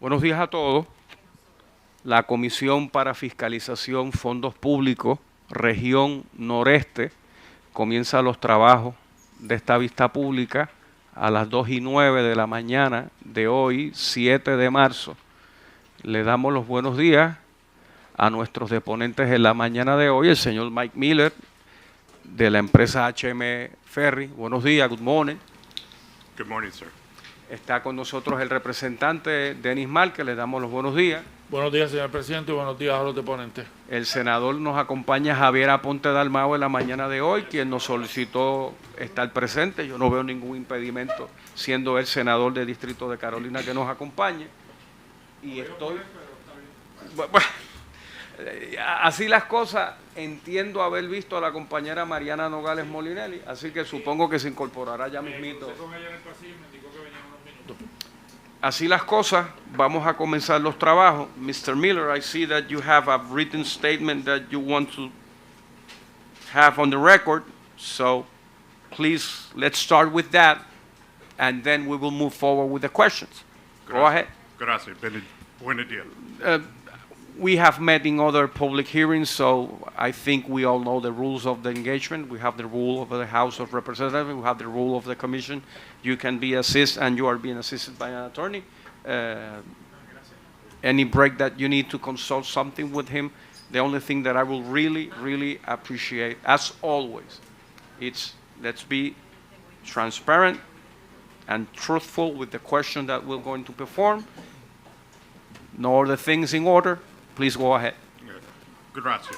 Buenos días a todos. La Comisión para Fiscalización, Fondos Públicos, Región Noreste, comienza los trabajos de esta vista pública a las 2:09 de la mañana de hoy, 7 de marzo. Le damos los buenos días a nuestros deponentes en la mañana de hoy, el señor Mike Miller, de la empresa HM Ferry. Buenos días, good morning. Good morning, sir. Está con nosotros el representante Denis Márquez, le damos los buenos días. Buenos días, señor presidente, y buenos días a los deponentes. El senador nos acompaña Javier Aponte Dalmau en la mañana de hoy, quien nos solicitó estar presente. Yo no veo ningún impedimento, siendo el senador del Distrito de Carolina, que nos acompañe. Y estoy... Así las cosas, entiendo haber visto a la compañera Mariana Nogales Molinelli, así que supongo que se incorporará ya mismito. Así las cosas, vamos a comenzar los trabajos. Mr. Miller, I see that you have a written statement that you want to have on the record, so please, let's start with that, and then we will move forward with the questions. Go ahead. Gracias. Buen día. We have met in other public hearings, so I think we all know the rules of the engagement. We have the rule of the House of Representatives. We have the rule of the Commission. You can be assisted, and you are being assisted by an attorney. Any break that you need to consult something with him, the only thing that I will really appreciate, as always, it's let's be transparent and truthful with the question that we're going to perform. Know the things in order. Please go ahead. Gracias.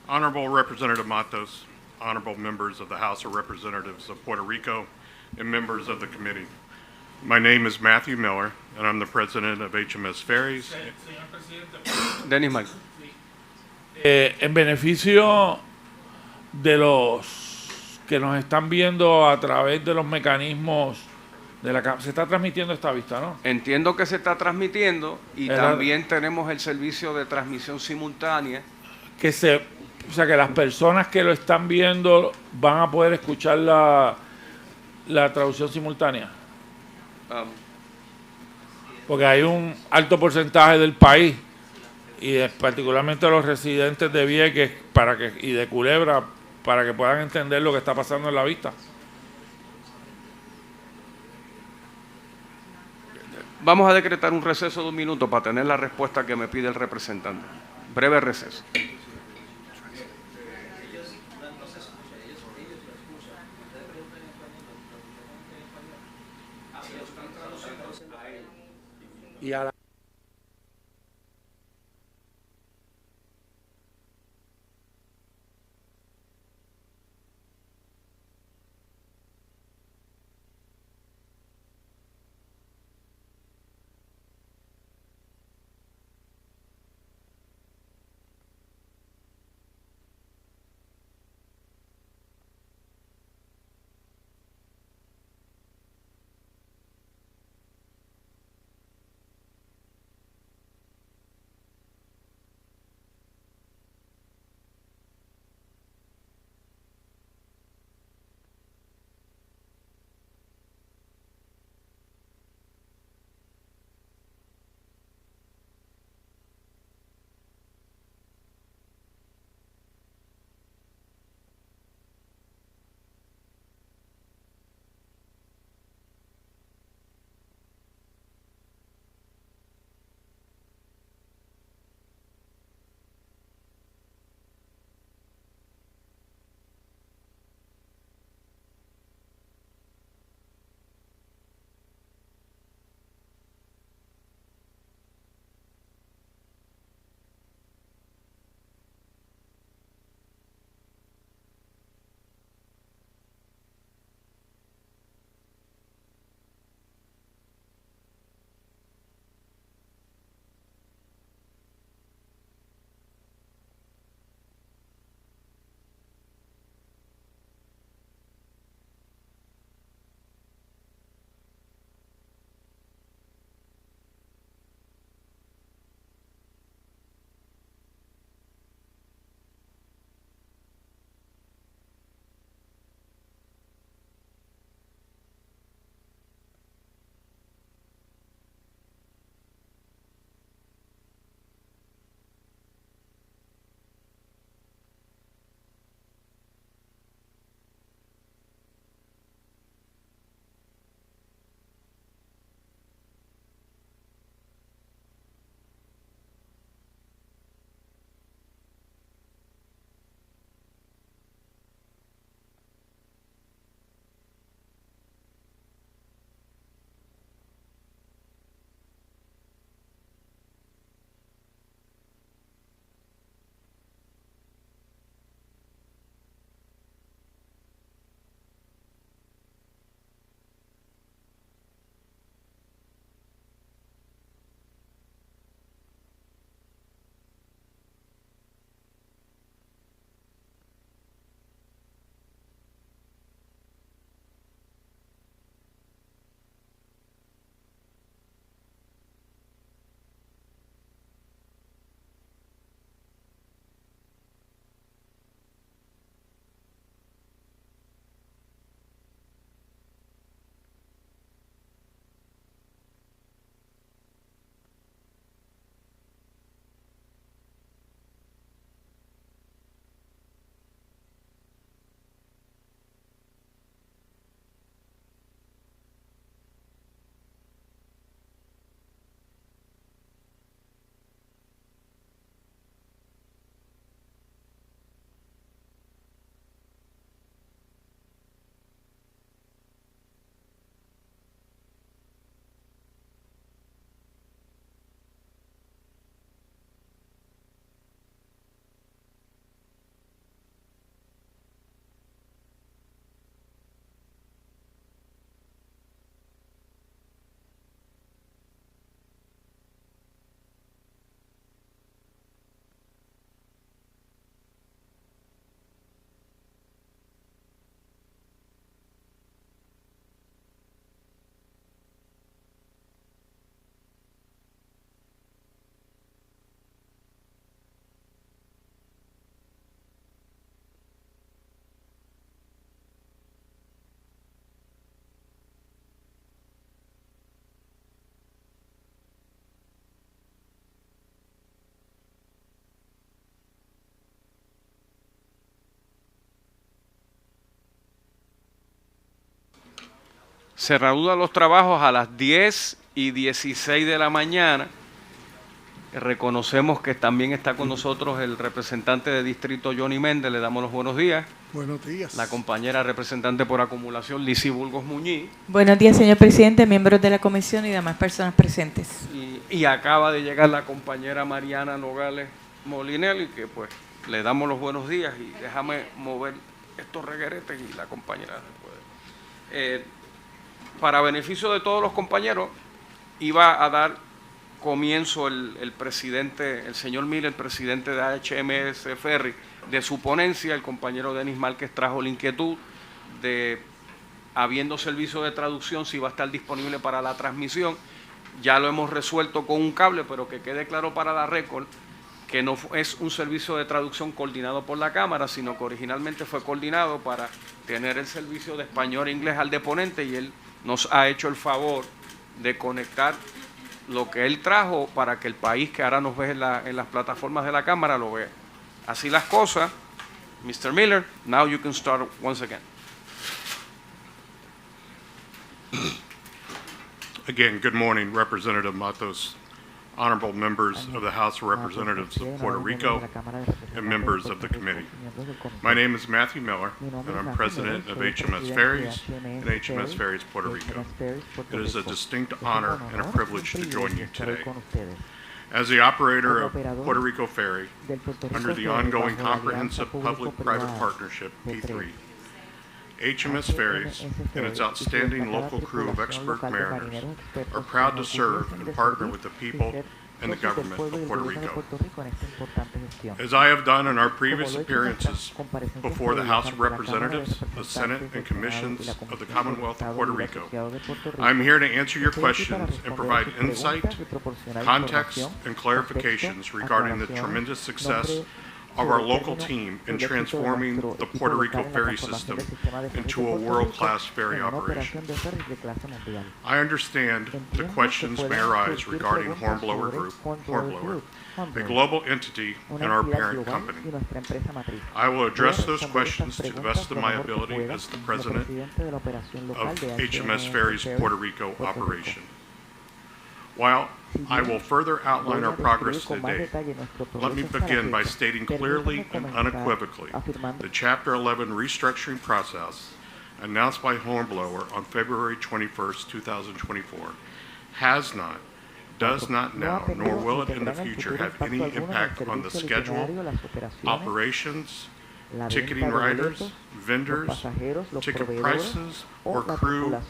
Honorable Representative Matos, honorable members of the House of Representatives of Puerto Rico, and members of the committee. My name is Matthew Miller, and I'm the president of HMS Ferries. Denis Mike. En beneficio de los que nos están viendo a través de los mecanismos de la se está transmitiendo esta vista, ¿no? Entiendo que se está transmitiendo y también tenemos el servicio de transmisión simultánea. O sea, que las personas que lo están viendo van a poder escuchar la traducción simultánea. Porque hay un alto porcentaje del país, y particularmente los residentes de Vieques y de Culebra, para que puedan entender lo que está pasando en la vista. Vamos a decretar un receso de 1 minuto para tener la respuesta que me pide el representante. Breve receso. Y a la Se reanudan los trabajos a las 10:16 de la mañana. Reconocemos que también está con nosotros el representante de distrito Johnny Méndez, le damos los buenos días. Buenos días. La compañera representante por acumulación, Lizy Burgos Muñiz. Buenos días, señor presidente, miembros de la comisión y demás personas presentes. Y acaba de llegar la compañera Mariana Nogales Molinelli, que pues le damos los buenos días y déjame mover estos regueretes y la compañera puede. Para beneficio de todos los compañeros, iba a dar comienzo el presidente, el señor Miller, el presidente de HMS Ferry, de su ponencia. El compañero Denis Márquez trajo la inquietud de, habiendo servicio de traducción, si va a estar disponible para la transmisión. Ya lo hemos resuelto con un cable, pero que quede claro para la récord que no es un servicio de traducción coordinado por la Cámara, sino que originalmente fue coordinado para tener el servicio de español e inglés al deponente, y él nos ha hecho el favor de conectar lo que él trajo para que el país que ahora nos ve en las plataformas de la Cámara lo vea. Así las cosas. Mr. Miller, now you can start once again. Again, good morning, Representative Matos, honorable members of the House of Representatives of Puerto Rico, and members of the committee. My name is Matthew Miller, and I'm president of HMS Ferries and HMS Ferries Puerto Rico. It is a distinct honor and a privilege to join you today. As the operator of Puerto Rico Ferry, under the ongoing Comprehensive Public-Private Partnership, P3, HMS Ferries and its outstanding local crew of expert mariners are proud to serve and partner with the people and the government of Puerto Rico. As I have done in our previous appearances before the House of Representatives, the Senate, and Commissions of the Commonwealth of Puerto Rico, I am here to answer your questions and provide insight, context, and clarifications regarding the tremendous success of our local team in transforming the Puerto Rico ferry system into a world-class ferry operation. I understand the questions may arise regarding Hornblower Group, a global entity and our parent company. I will address those questions to the best of my ability as the president of HMS Ferries Puerto Rico operation. While I will further outline our progress today, let me begin by stating clearly and unequivocally the Chapter 11 restructuring process announced by Hornblower on February 21st, 2024 has not, does not now, nor will it in the future have any impact on the schedule, operations, ticketing riders, vendors, ticket prices, or crew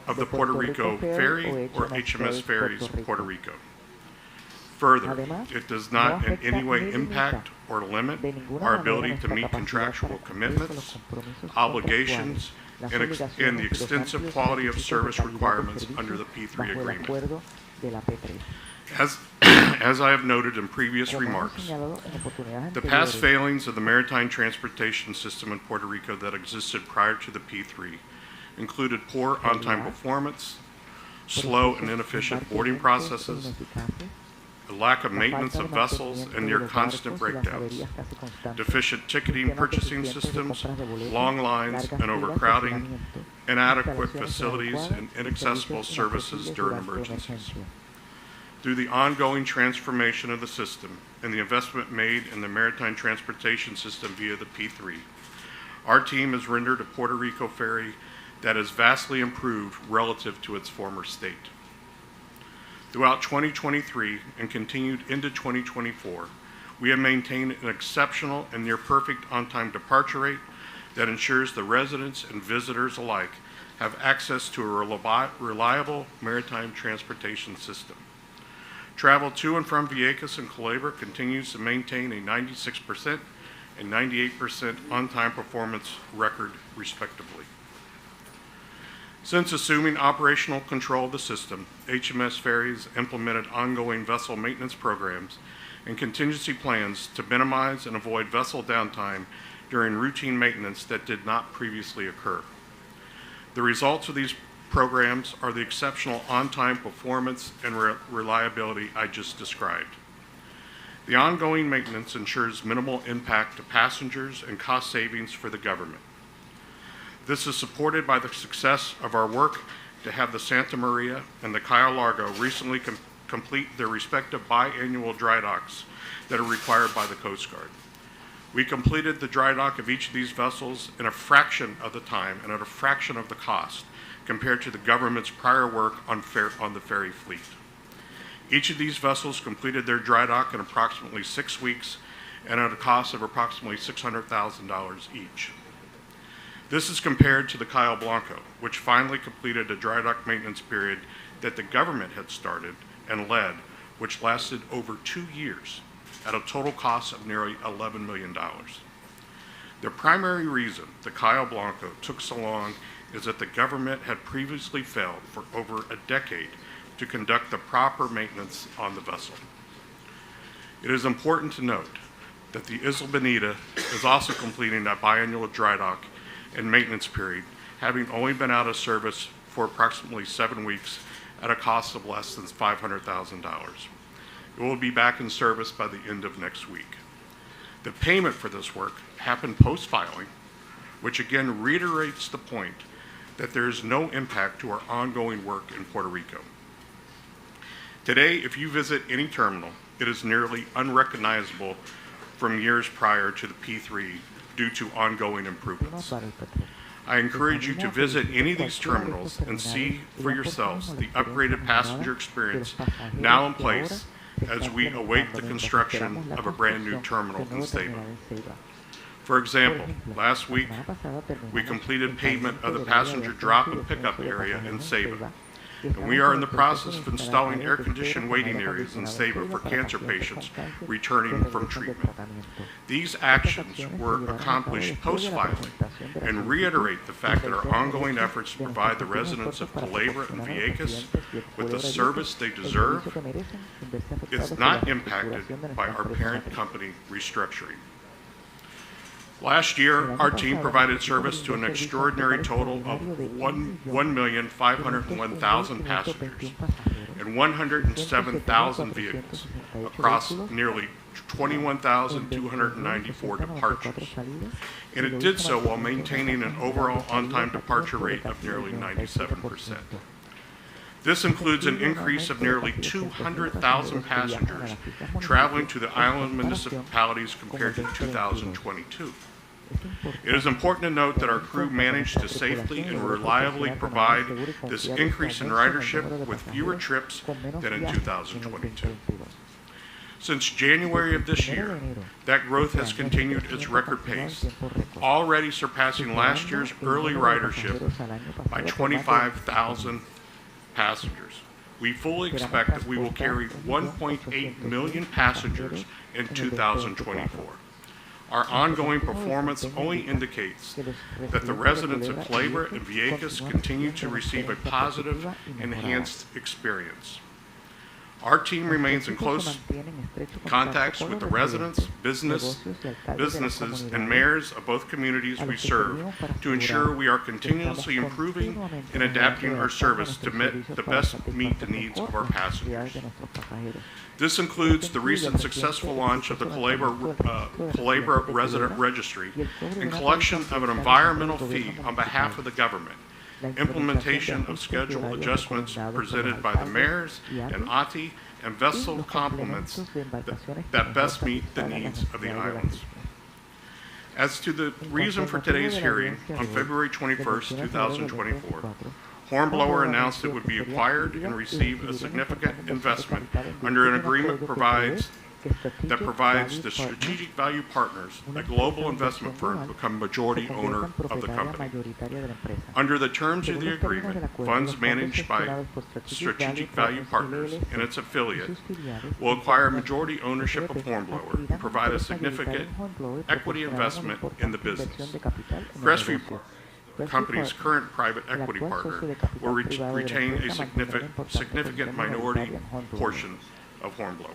of the Puerto Rico Ferry or HMS Ferries Puerto Rico. Further, it does not in any way impact or limit our ability to meet contractual commitments, obligations, and the extensive quality of service requirements under the P3 agreement. As I have noted in previous remarks, the past failings of the maritime transportation system in Puerto Rico that existed prior to the P3 included poor on-time performance, slow and inefficient boarding processes, a lack of maintenance of vessels and near constant breakdowns, deficient ticketing purchasing systems, long lines and overcrowding, inadequate facilities, and inaccessible services during emergencies. Through the ongoing transformation of the system and the investment made in the maritime transportation system via the P3, our team has rendered a Puerto Rico ferry that has vastly improved relative to its former state. Throughout 2023 and continued into 2024, we have maintained an exceptional and near perfect on-time departure rate that ensures the residents and visitors alike have access to a reliable maritime transportation system. Travel to and from Vieques and Culebra continues to maintain a 96% and 98% on-time performance record, respectively. Since assuming operational control of the system, HMS Ferries implemented ongoing vessel maintenance programs and contingency plans to minimize and avoid vessel downtime during routine maintenance that did not previously occur. The results of these programs are the exceptional on-time performance and reliability I just described. The ongoing maintenance ensures minimal impact to passengers and cost savings for the government. This is supported by the success of our work to have the Santa Maria and the Cayo Largo recently complete their respective biannual dry docks that are required by the Coast Guard. We completed the dry dock of each of these vessels in a fraction of the time and at a fraction of the cost compared to the government's prior work on the ferry fleet. Each of these vessels completed their dry dock in approximately 6 weeks and at a cost of approximately $600,000 each. This is compared to the Cayo Blanco, which finally completed a dry dock maintenance period that the government had started and led, which lasted over 2 years at a total cost of nearly $11 million. The primary reason the Cayo Blanco took so long is that the government had previously failed for over a decade to conduct the proper maintenance on the vessel. It is important to note that the Isla Bonita is also completing that biannual dry dock and maintenance period, having only been out of service for approximately 7 weeks at a cost of less than $500,000. It will be back in service by the end of next week. The payment for this work happened post-filing, which again reiterates the point that there is no impact to our ongoing work in Puerto Rico. Today, if you visit any terminal, it is nearly unrecognizable from years prior to the P3 due to ongoing improvements. I encourage you to visit any of these terminals and see for yourselves the upgraded passenger experience now in place as we await the construction of a brand new terminal in Ceiba. For example, last week, we completed pavement of the passenger drop and pickup area in Ceiba, and we are in the process of installing air-conditioned waiting areas in Ceiba for cancer patients returning from treatment. These actions were accomplished post-filing and reiterate the fact that our ongoing efforts to provide the residents of Culebra and Vieques with the service they deserve is not impacted by our parent company restructuring. Last year, our team provided service to an extraordinary total of 1,501,000 passengers and 107,000 vehicles across nearly 21,294 departures. And it did so while maintaining an overall on-time departure rate of nearly 97%. This includes an increase of nearly 200,000 passengers traveling to the island municipalities compared to 2022. It is important to note that our crew managed to safely and reliably provide this increase in ridership with fewer trips than in 2022. Since January of this year, that growth has continued its record pace, already surpassing last year's early ridership by 25,000 passengers. We fully expect that we will carry 1.8 million passengers in 2024. Our ongoing performance only indicates that the residents of Culebra and Vieques continue to receive a positive, enhanced experience. Our team remains in close contacts with the residents, businesses, and mayors of both communities we serve to ensure we are continuously improving and adapting our service to best meet the needs of our passengers. This includes the recent successful launch of the Culebra Resident Registry and collection of an environmental fee on behalf of the government, implementation of schedule adjustments presented by the mayors and ATI, and vessel complements that best meet the needs of the islands. As to the reason for today's hearing, on February 21st, 2024, Hornblower announced it would be acquired and receive a significant investment under an agreement that provides the Strategic Value Partners, a global investment firm, to become majority owner of the company. Under the terms of the agreement, funds managed by Strategic Value Partners and its affiliate will acquire majority ownership of Hornblower and provide a significant equity investment in the business. Crestview, the company's current private equity partner, will retain a significant minority portion of Hornblower.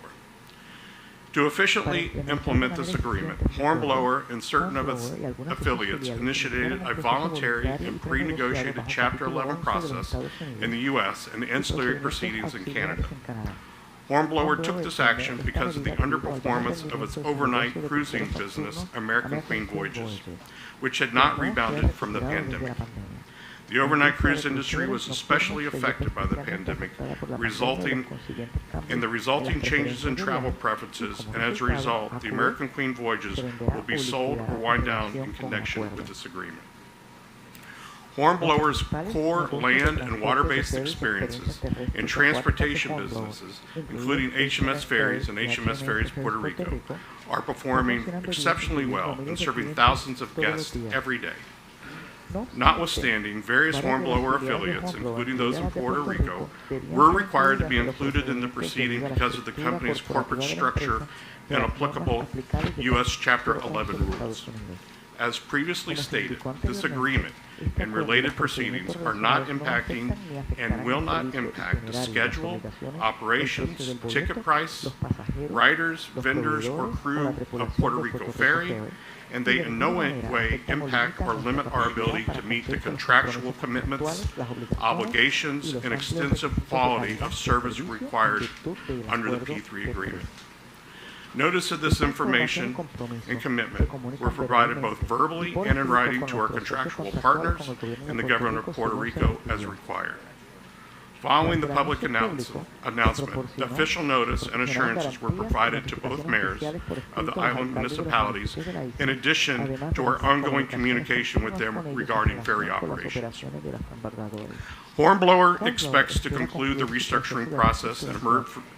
To efficiently implement this agreement, Hornblower and certain of its affiliates initiated a voluntary and pre-negotiated Chapter 11 process in the U.S. and the ancillary proceedings in Canada. Hornblower took this action because of the underperformance of its overnight cruising business, American Queen Voyages, which had not rebounded from the pandemic. The overnight cruise industry was especially affected by the pandemic, resulting in the resulting changes in travel preferences, and as a result, the American Queen voyages will be sold or wind down in connection with this agreement. Hornblower's core land and water-based experiences in transportation businesses, including HMS Ferries and HMS Ferries Puerto Rico, are performing exceptionally well and serving thousands of guests every day. Notwithstanding, various Hornblower affiliates, including those in Puerto Rico, were required to be included in the proceeding because of the company's corporate structure and applicable U.S. Chapter 11 rules. As previously stated, this agreement and related proceedings are not impacting and will not impact the schedule, operations, ticket price, riders, vendors, or crew of Puerto Rico Ferry, and they in no way impact or limit our ability to meet the contractual commitments, obligations, and extensive quality of service required under the P3 agreement. Notice of this information and commitment were provided both verbally and in writing to our contractual partners and the government of Puerto Rico as required. Following the public announcement, the official notice and assurances were provided to both mayors of the island municipalities, in addition to our ongoing communication with them regarding ferry operations. Hornblower expects to conclude the restructuring process and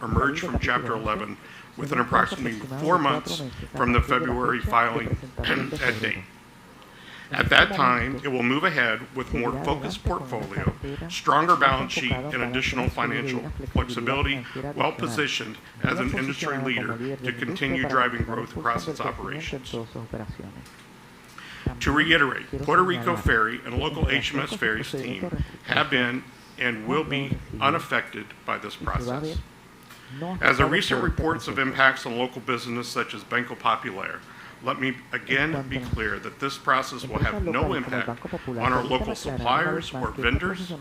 emerge from Chapter 11 within approximately 4 months from the February filing date. At that time, it will move ahead with more focused portfolio, stronger balance sheet, and additional financial flexibility, well positioned as an industry leader to continue driving growth across its operations. To reiterate, Puerto Rico Ferry and local HMS Ferries team have been and will be unaffected by this process. As the recent reports of impacts on local business such as Banco Popular, let me again be clear that this process will have no impact on our local suppliers or vendors,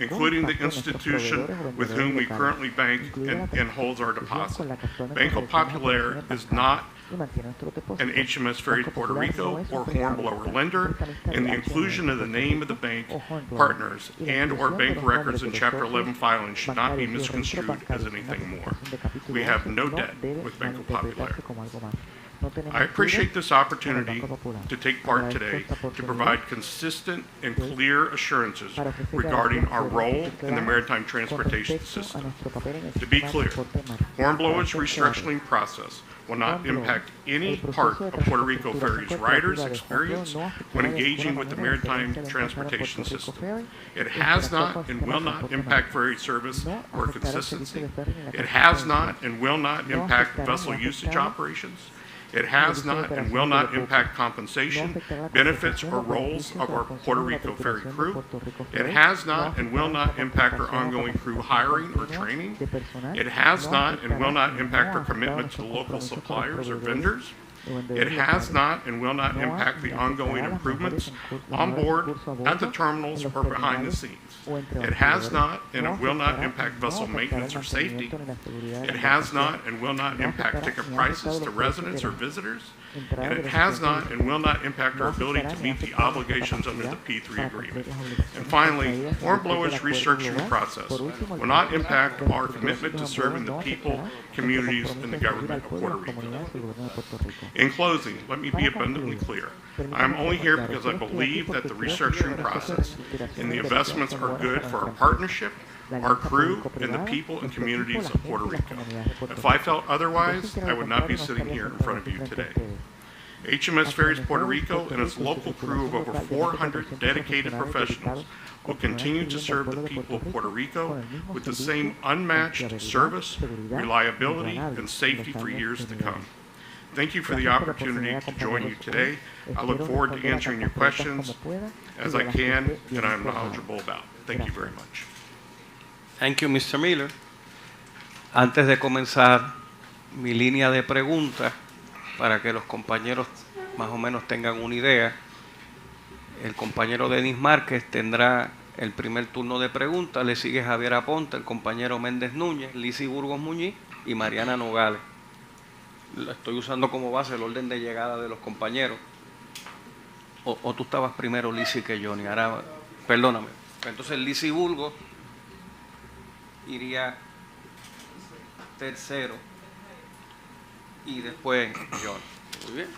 including the institution with whom we currently bank and holds our deposit. Banco Popular is not an HMS Ferries Puerto Rico or Hornblower lender, and the inclusion of the name of the bank partners and or bank records in Chapter 11 filings should not be misconstrued as anything more. We have no debt with Banco Popular. I appreciate this opportunity to take part today to provide consistent and clear assurances regarding our role in the maritime transportation system. To be clear, Hornblower's restructuring process will not impact any part of Puerto Rico Ferry's riders' experience when engaging with the maritime transportation system. It has not and will not impact ferry service or consistency. It has not and will not impact vessel usage operations. It has not and will not impact compensation, benefits, or roles of our Puerto Rico Ferry crew. It has not and will not impact our ongoing crew hiring or training. It has not and will not impact our commitment to local suppliers or vendors. It has not and will not impact the ongoing improvements on board, at the terminals, or behind the scenes. It has not and it will not impact vessel maintenance or safety. It has not and will not impact ticket prices to residents or visitors. And it has not and will not impact our ability to meet the obligations under the P3 agreement. And finally, Hornblower's restructuring process will not impact our commitment to serving the people, communities, and the government of Puerto Rico. In closing, let me be abundantly clear. I am only here because I believe that the restructuring process and the investments are good for our partnership, our crew, and the people and communities of Puerto Rico. If I felt otherwise, I would not be sitting here in front of you today. HMS Ferries Puerto Rico and its local crew of over 400 dedicated professionals will continue to serve the people of Puerto Rico with the same unmatched service, reliability, and safety for years to come. Thank you for the opportunity to join you today. I look forward to answering your questions as I can and I'm knowledgeable about. Thank you very much. Thank you, Mr. Miller. Antes de comenzar mi línea de preguntas, para que los compañeros más o menos tengan una idea, el compañero Denis Márquez tendrá el primer turno de preguntas, le sigue Javier Aponte, el compañero Méndez Núñez, Lizy Burgos Muñiz y Mariana Nogales. Estoy usando como base el orden de llegada de los compañeros. O tú estabas primero, Lizy, que Johnny. Ahora, perdóname. Entonces Lizzie Bulgo iría tercero y después John. Muy bien.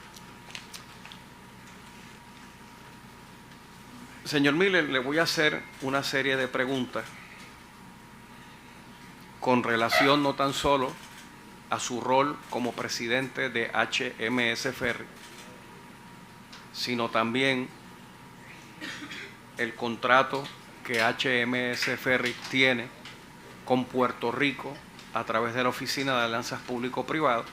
Señor Miller, le voy a hacer una serie de preguntas con relación no tan solo a su rol como presidente de HMS Ferry, sino también el contrato que HMS Ferry tiene con Puerto Rico a través de la Oficina de Alianzas Público-Privado,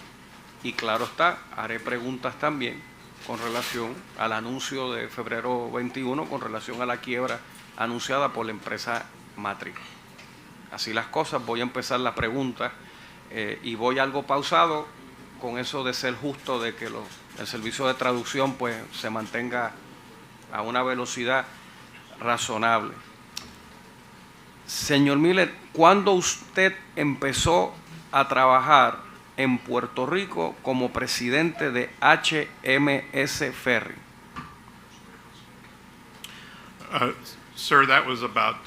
y claro está, haré preguntas también con relación al anuncio de febrero 21, con relación a la quiebra anunciada por la empresa matriz. Así las cosas, voy a empezar la pregunta y voy algo pausado con eso de ser justo, de que el servicio de traducción pues se mantenga a una velocidad razonable. Señor Miller, ¿cuándo usted empezó a trabajar en Puerto Rico como presidente de HMS Ferry? Sir, that was about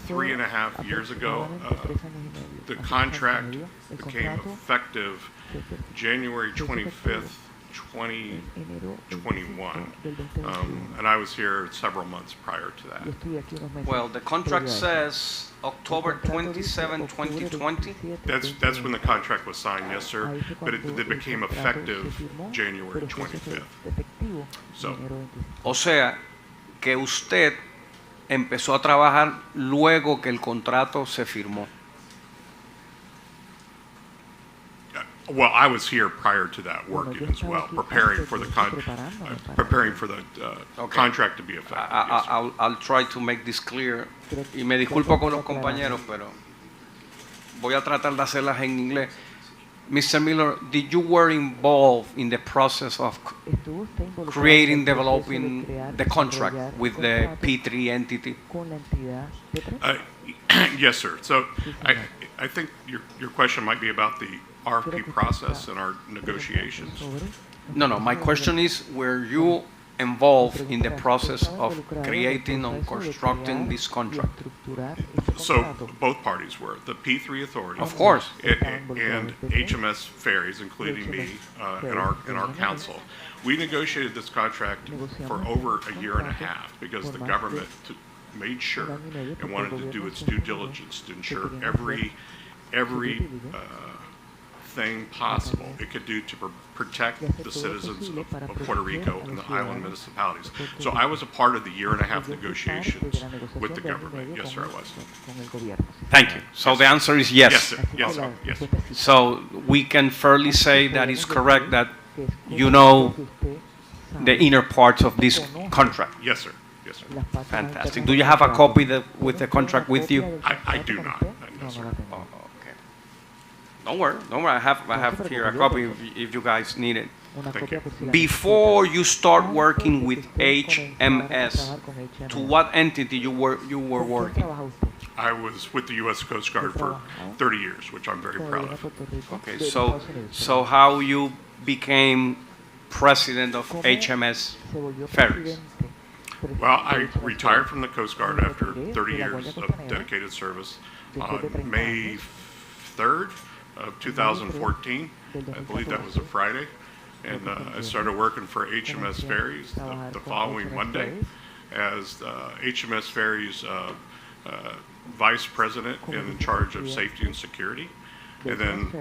3.5 years ago. The contract became effective January 25th, 2021, and I was here several months prior to that. Well, the contract says October 27, 2020. That's when the contract was signed, yes, sir, but it became effective January 25th. So, O sea, que usted empezó a trabajar luego que el contrato se firmó. well, I was here prior to that working as well, preparing for the Okay. contract to be effective. Yes, sir. I'll try to make this clear. Y me disculpo con los compañeros, pero voy a tratar de hacerlas en inglés. Mr. Miller, did you were involved in the process of creating, developing the contract with the P3 entity? Yes, sir. So I think your question might be about the RFP process and our negotiations. No, my question is, were you involved in the process of creating or constructing this contract? So both parties were, the P3 authority. Of course. And HMS Ferries, including me, and our council. We negotiated this contract for over a year and a half because the government made sure and wanted to do its due diligence to ensure every thing possible it could do to protect the citizens of Puerto Rico and the island municipalities. So I was a part of the year and a half negotiations with the government. Yes, sir, I was. Thank you. So the answer is yes. Yes, sir. Yes, sir. Yes. So we can fairly say that it's correct that you know the inner parts of this contract. Yes, sir. Yes, sir. Fantastic. Do you have a copy with the contract with you? I do not. No, sir. Oh, okay. Don't worry. I have here a copy if you guys need it. Thank you. Before you start working with HMS, to what entity you were working? I was with the U.S. Coast Guard for 30 years, which I'm very proud of. Okay, so how you became president of HMS Ferries? Well, I retired from the Coast Guard after 30 years of dedicated service on May 3rd of 2014. I believe that was a Friday. And I started working for HMS Ferries the following Monday as HMS Ferries vice president and in charge of safety and security. And then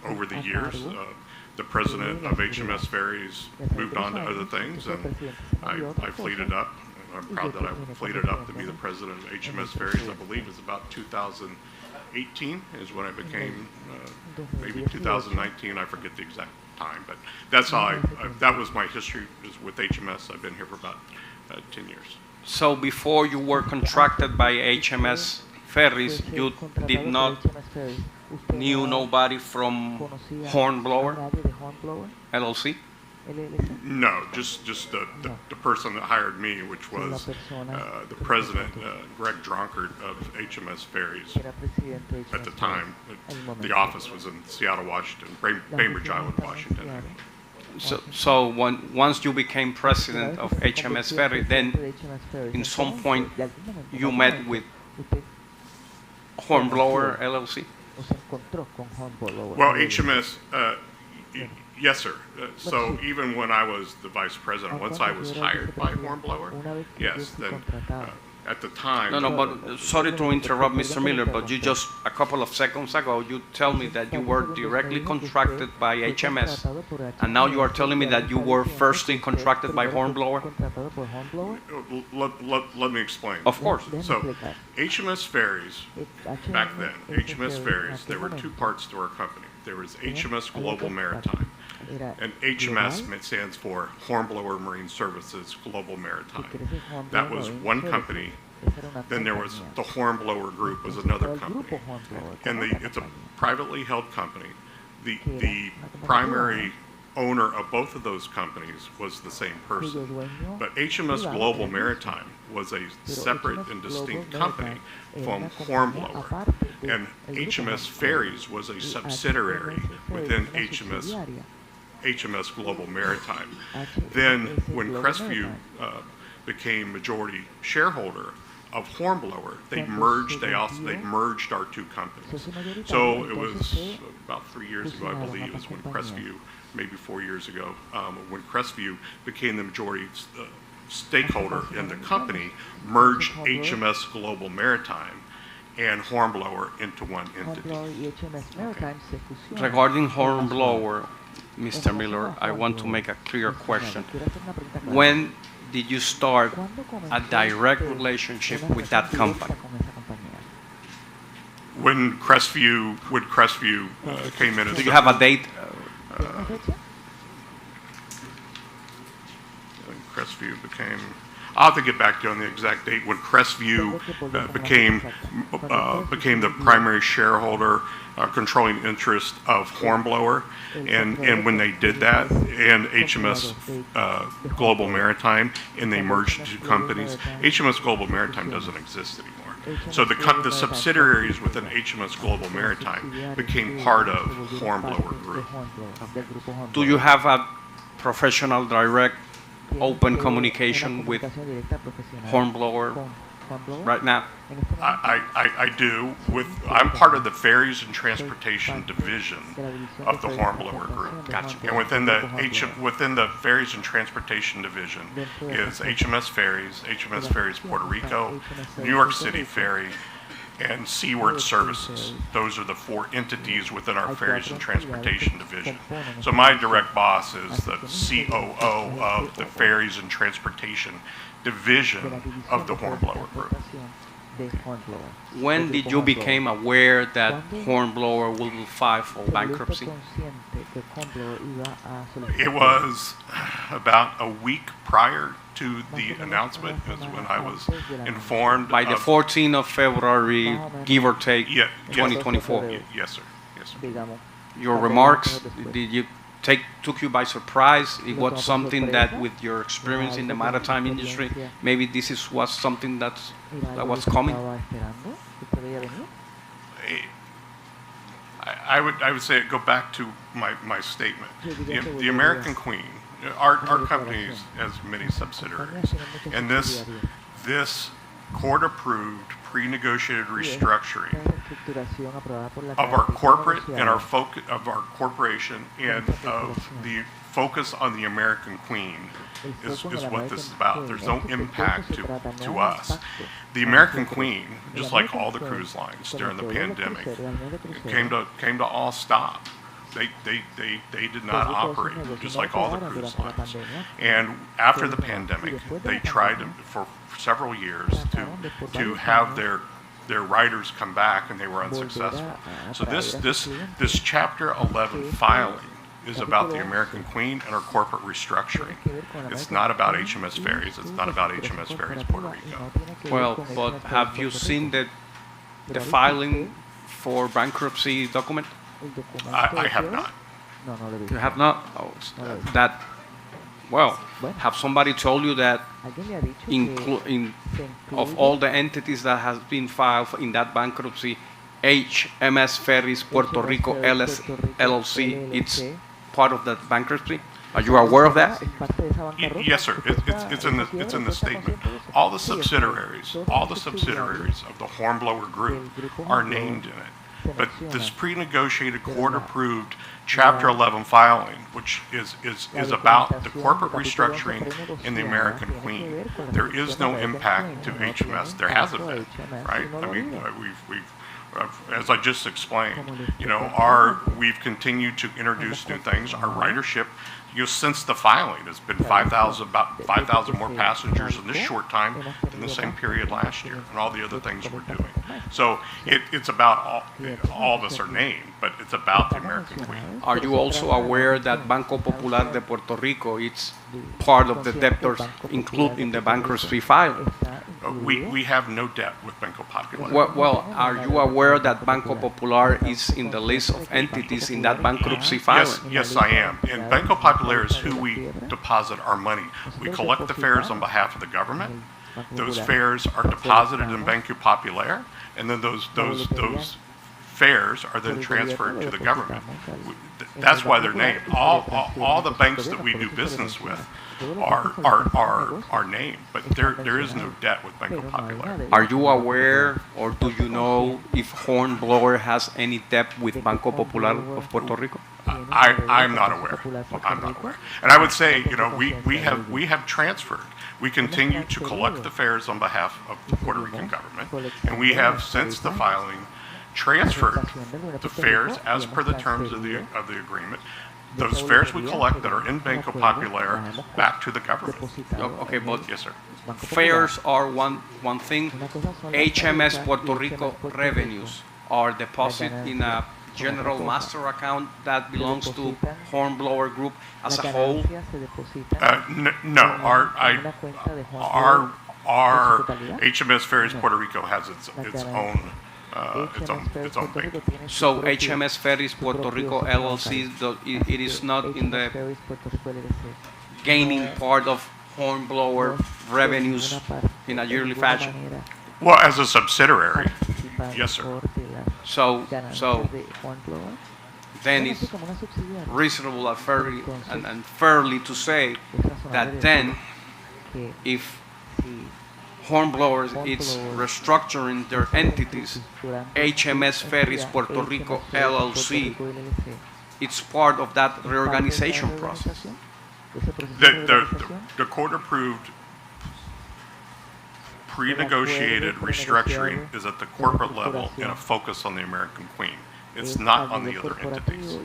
over the years, the president of HMS Ferries moved on to other things, and I fleeted up. I'm proud that I fleeted up to be the president of HMS Ferries. I believe it was about 2018 is when I became, maybe 2019, I forget the exact time, but that's how that was my history is with HMS. I've been here for about 10 years. So before you were contracted by HMS Ferries, you did not knew nobody from Hornblower LLC? No, just the person that hired me, which was the president, Greg Dronkard of HMS Ferries. At the time, the office was in Seattle, Washington, Bainbridge Island, Washington. Once you became president of HMS Ferry, then in some point you met with Hornblower LLC? Well, HMS, yes, sir. So even when I was the vice president, once I was hired by Hornblower, yes, then at the time. No, but sorry to interrupt, Mr. Miller, but you just a couple of seconds ago, you tell me that you were directly contracted by HMS, and now you are telling me that you were firstly contracted by Hornblower? Let me explain. Of course. So HMS Ferries, back then, HMS Ferries, there were two parts to our company. There was HMS Global Maritime, and HMS stands for Hornblower Marine Services Global Maritime. That was one company. Then there was the Hornblower Group was another company, and it's a privately held company. The primary owner of both of those companies was the same person, but HMS Global Maritime was a separate and distinct company from Hornblower, and HMS Ferries was a subsidiary within HMS Global Maritime. Then when Crestview became majority shareholder of Hornblower, they merged our two companies. So it was about 3 years ago, I believe, is when Crestview, maybe 4 years ago, when Crestview became the majority stakeholder in the company, merged HMS Global Maritime and Hornblower into one entity. Regarding Hornblower, Mr. Miller, I want to make a clear question. When did you start a direct relationship with that company? When Crestview came in as Do you have a date? when Crestview became, I'll have to get back to you on the exact date when Crestview became the primary shareholder, controlling interest of Hornblower, and when they did that, and HMS Global Maritime, and they merged the two companies. HMS Global Maritime doesn't exist anymore. So the subsidiaries within HMS Global Maritime became part of Hornblower Group. Do you have a professional, direct, open communication with Hornblower right now? I do. I'm part of the Ferries and Transportation Division of the Hornblower Group. Gotcha. And within the Ferries and Transportation Division is HMS Ferries Puerto Rico, New York City Ferry, and Seaward Services. Those are the four entities within our Ferries and Transportation Division. So my direct boss is the COO of the Ferries and Transportation Division of the Hornblower Group. When did you become aware that Hornblower will file for bankruptcy? It was about a week prior to the announcement is when I was informed. By the 14th of February, give or take, 2024. Yes, sir. Yes, sir. Your remarks, took you by surprise? It was something that, with your experience in the maritime industry, maybe this was something that was coming? I would say go back to my statement. The American Queen, our company has many subsidiaries, and this court-approved pre-negotiated restructuring of our corporate and our focus of our corporation and of the focus on the American Queen is what this is about. There's no impact to us. The American Queen, just like all the cruise lines during the pandemic, came to all stop. They did not operate, just like all the cruise lines. And after the pandemic, they tried for several years to have their writers come back, and they were unsuccessful. So this Chapter 11 filing is about the American Queen and our corporate restructuring. It's not about HMS Ferries. It's not about HMS Ferries Puerto Rico. Well, but have you seen the filing for bankruptcy document? I have not. You have not? Oh, have somebody told you that of all the entities that has been filed in that bankruptcy, HMS Ferries Puerto Rico LLC, it's part of that bankruptcy? Are you aware of that? Yes, sir. It's in the statement. All the subsidiaries of the Hornblower Group are named in it. But this pre-negotiated court-approved Chapter 11 filing, which is about the corporate restructuring in the American Queen, there is no impact to HMS. There hasn't been, right? I mean, we've as I just explained, we've continued to introduce new things. Our ridership, since the filing, has been about 5,000 more passengers in this short time than the same period last year, and all the other things we're doing. So it's about all of us are named, but it's about the American Queen. Are you also aware that Banco Popular de Puerto Rico is part of the debtors included in the bankruptcy filing? We have no debt with Banco Popular. Well, are you aware that Banco Popular is in the list of entities in that bankruptcy filing? Yes, I am. And Banco Popular is who we deposit our money. We collect the fares on behalf of the government. Those fares are deposited in Banco Popular, and then those fares are then transferred to the government. That's why they're named. All the banks that we do business with are named, but there is no debt with Banco Popular. Are you aware, or do you know if Hornblower has any debt with Banco Popular of Puerto Rico? I'm not aware. I'm not aware. And I would say, we have transferred. We continue to collect the fares on behalf of the Puerto Rican government, and we have, since the filing, transferred the fares as per the terms of the agreement. Those fares we collect that are in Banco Popular back to the government. Okay, but Yes, sir. fares are one thing. HMS Puerto Rico revenues are deposited in a general master account that belongs to Hornblower Group as a whole. No, our HMS Ferries Puerto Rico has its own bank. So HMS Ferries Puerto Rico LLC, it is not in the gaining part of Hornblower revenues in a yearly fashion. Well, as a subsidiary, yes, sir. So then it's reasonable and fairly to say that then if Hornblowers is restructuring their entities, HMS Ferries Puerto Rico LLC, it's part of that reorganization process. The court-approved pre-negotiated restructuring is at the corporate level and a focus on the American Queen. It's not on the other entities.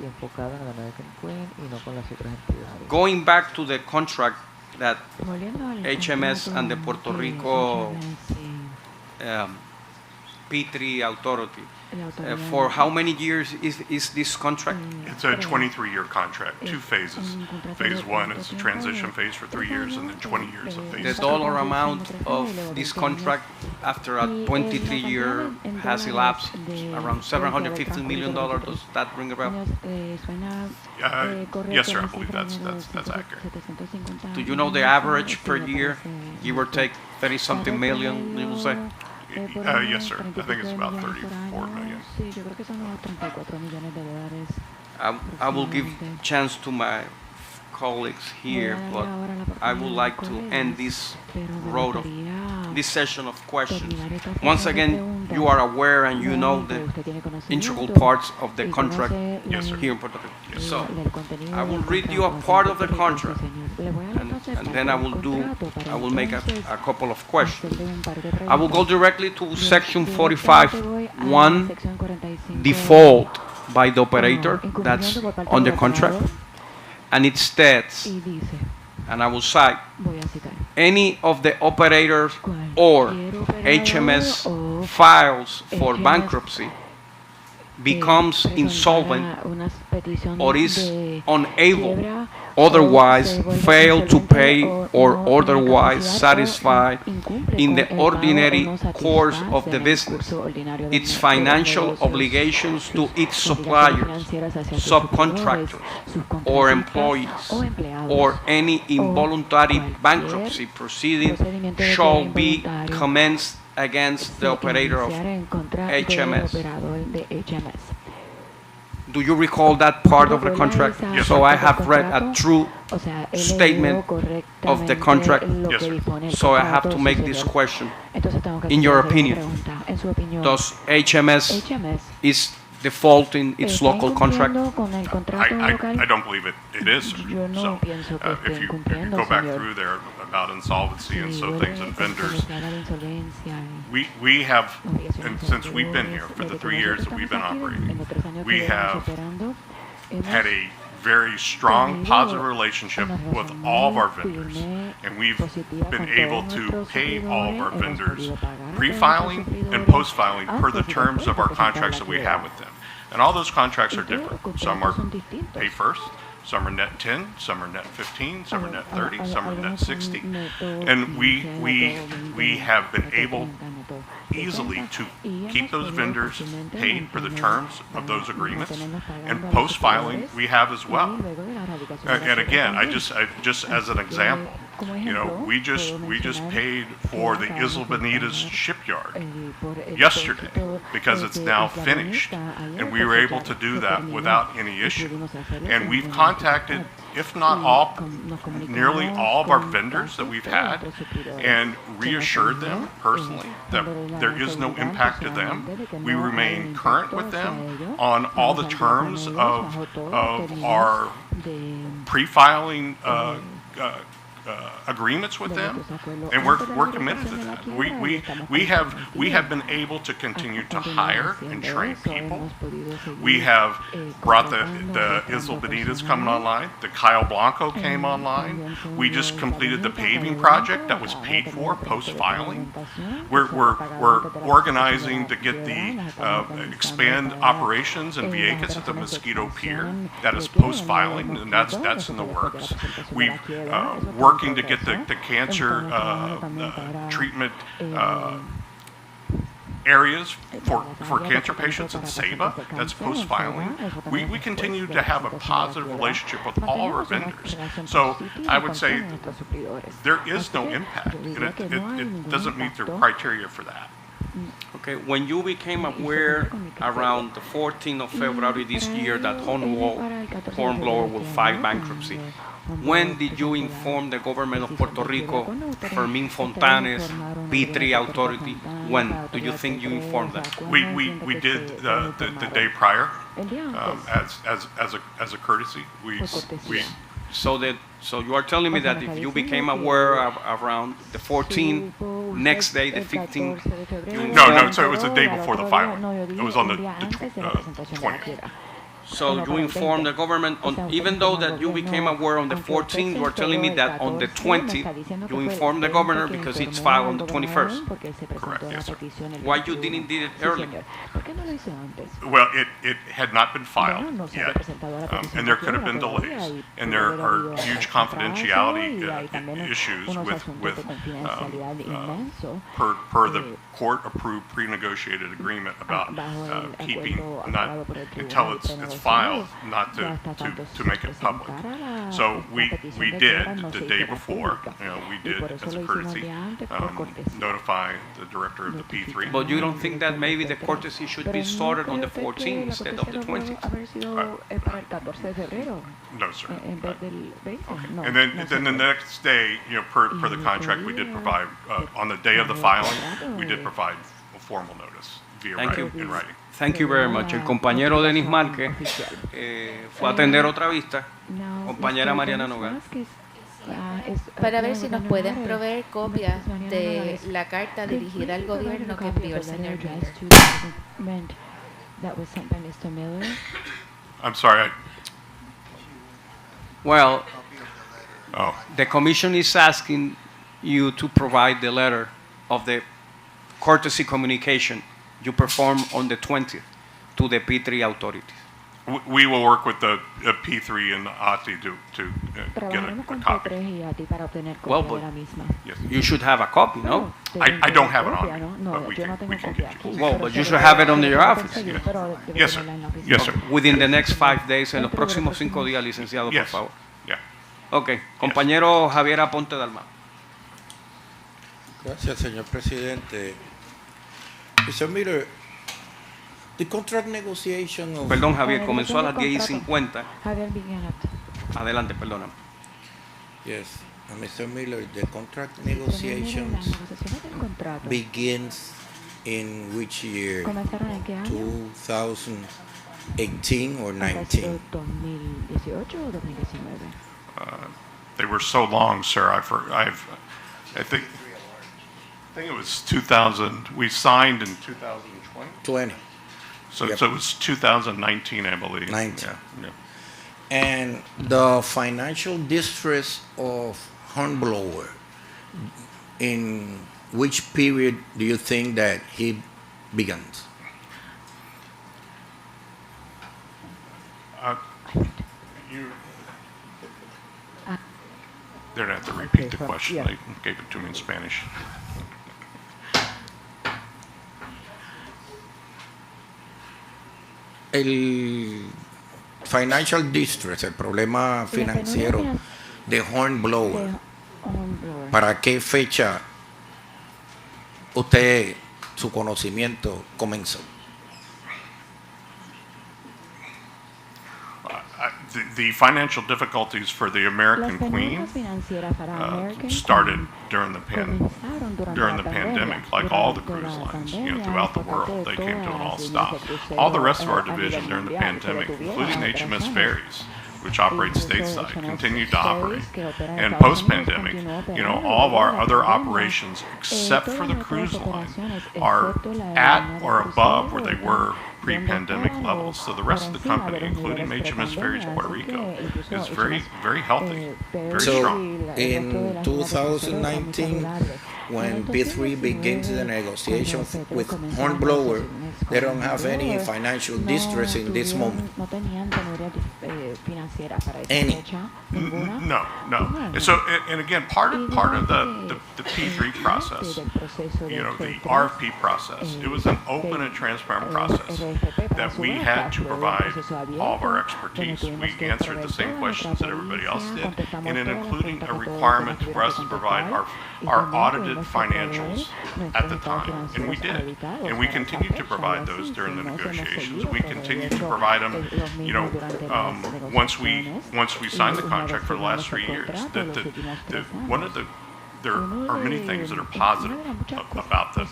Going back to the contract that HMS and the Puerto Rico P3 Authority, for how many years is this contract? It's a 23-year contract, 2 phases. Phase 1 is a transition phase for 3 years, and then 20 years of phase The 2. dollar amount of this contract after a 23-year has elapsed around $750 million. Does that ring a bell? Yes, sir, I believe that's accurate. Do you know the average per year, give or take 30-something million, you will say? Yes, sir. I think it's about 34 million. I will give chance to my colleagues here, but I would like to end this session of questions. Once again, you are aware and you know the integral parts of the contract here in Puerto Rico. So I will read you a part of the contract, and then I will make a couple of questions. I will go directly to section 45.1, default by the operator, that's on the contract. And it states, and I will cite, any of the operators or HMS files for bankruptcy becomes insolvent or is unable, otherwise fail to pay or otherwise satisfy in the ordinary course of the business its financial obligations to its suppliers, subcontractors, or employees, or any involuntary bankruptcy proceeding shall be commenced against the operator of HMS. Do you recall that part of the contract? Yes, So sir. I have read a true statement of the contract. Yes, sir. So I have to make this question. In your opinion, does HMS is defaulting its local contract? I don't believe it is, sir. So, if you go back through there about insolvency and so things and vendors, we have, and since we've been here for the 3 years that we've been operating, we have had a very strong, positive relationship with all of our vendors, and we've been able to pay all of our vendors pre-filing and post-filing per the terms of our contracts that we have with them. And all those contracts are different. Some are pay first, some are net 10, some are net 15, some are net 30, some are net 60. And we have been able easily to keep those vendors paid for the terms of those agreements. And post-filing, we have as well. And again, I just as an example, we just paid for the Isla Benitez shipyard yesterday because it's now finished, and we were able to do that without any issue. And we've contacted, if not all, nearly all of our vendors that we've had, and reassured them personally that there is no impact to them. We remain current with them on all the terms of our pre-filing agreements with them, and we're committed to that. We have been able to continue to hire and train people. We have brought the Isla Benitez coming online. The Cayo Blanco came online. We just completed the paving project that was paid for post-filing. We're organizing to get the expand operations in Vieques at the Mosquito Pier. That is post-filing, and that's in the works. We've working to get the cancer treatment areas for cancer patients in Ceiba. That's post-filing. We continue to have a positive relationship with all our vendors. So I would say there is no impact. It doesn't meet the criteria for that. Okay, when you became aware around the 14th of February this year that Hornblower will file bankruptcy, when did you inform the government of Puerto Rico, Fermín Fontanes, P3 Authority? When do you think you informed them? We did the day prior as a courtesy. So you are telling me that if you became aware around the 14th, next day, the 15th, you informed? No, so it was the day before the filing. It was on the 20th. So you informed the government, even though that you became aware on the 14th, you are telling me that on the 20th, you informed the governor because it's filed on the 21st? Correct, yes, sir. Why you didn't do it earlier? Well, it had not been filed yet, and there could have been delays, and there are huge confidentiality issues with per the court-approved pre-negotiated agreement about keeping not until it's filed, not to make it public. So we did the day before. We did as a courtesy notify the director of the P3. But you don't think that maybe the courtesy should be started on the 14th instead of the 20th? No, sir. And then the next day, per the contract, we did provide on the day of the filing, we did provide a formal notice via in writing. Thank you very much. El compañero Denis Márquez fue a atender otra vista. Compañera Mariana Nogal. Para ver si nos pueden proveer copias de la carta dirigida al gobierno que envió el señor Miller. I'm sorry. Well, the commission is asking you to provide the letter of the courtesy communication you perform on the 20th to the P3 authorities. We will work with the P3 and the ATI to get a copy. Well, but yes. You should have a copy, no? I don't have it on me, but we can get you. Well, but you should have it under your office. Yes, sir. Yes, sir. Within the next 5 days, en los próximos 5 días, licenciado, por Yes. favor. Yeah. Ok, compañero Javier Aponte Dalmau. Gracias, señor presidente. Mr. Miller, The contract negotiation of... Perdón, Javier, comenzó a las 10:50. Javier Viganat. Adelante, perdona. Yes, Mr. Miller, the contract negotiations begins in which year? ¿Comenzaron en qué año? 2018 or 19? 2018 o 2019. They were so long, sir. I think it was 2000. We signed in 2020. 20. So, Yep. so it was 2019, I believe. 19. Yeah. And the financial distress of Hornblower, in which period do you think that he begins? They're going to have to repeat the Okay, question. yeah. They gave it to me in Spanish. El financial distress, el problema financiero de Hornblower, Hornblower. ¿para qué fecha usted, su conocimiento comenzó? The financial difficulties for the American Las Queen demandas financieras para American started Queen during the comenzaron during the la pandemic, like pandemia. all the Durante cruise la lines, pandemia, throughout the por world, parte de they came to an todas all las stop. líneas de crucero All the rest of our a nivel division during the mundial se pandemic, detuvieron including HMS operaciones. Ferries, which operates Incluso stateside, HMS continued to operate. Ferries, que opera en And Estados post-pandemic, Unidos, continuó all of our operando other desde la operations, pandemia. except Todas for the nuestras cruise line, operaciones, are excepto la at línea de or above where they crucero, were donde pre-pandemic estaban levels. So the rest of the por encima company, de los including niveles HMS Ferries prepandemia, Puerto así Rico, que incluso is very, HMS very healthy, very Ferries strong. y el resto de In las líneas de crucero están muy 2019, saludables. when En el P3 begins the 2019, negotiation cuando P3 with comenzó las Hornblower, negociaciones they con don't have any Hornblower, financial no distress in this moment. no tenían penurias financieras para esa Any. fecha, ninguna. No. So, and again, part of the P3 process, the RFP process, it was an open and transparent process that we had to provide all of our expertise. We answered the same questions that everybody else did, and in including a requirement for us to provide our audited financials at the time, and we did. And we continued to provide those during the negotiations. We continued to provide them, once we signed the contract for the last 3 years. There are many things that are positive about the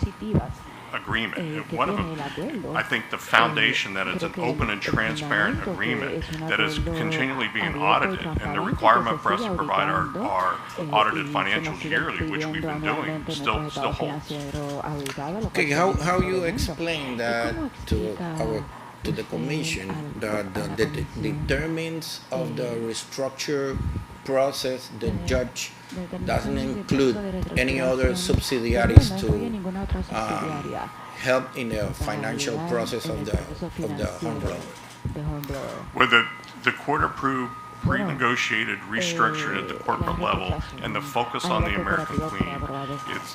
agreement. And one of them, I think the foundation that it's an open and transparent agreement that is continually being audited, and the requirement for us to provide our audited financials yearly, which we've been doing, still holds. Okay, how you explain that to the commission that determines of the restructure process, the judge doesn't include any other subsidiaries to help in the financial process of the Hornblower. Where the court approved pre-negotiated restructured at the corporate level, and the focus on the American Queen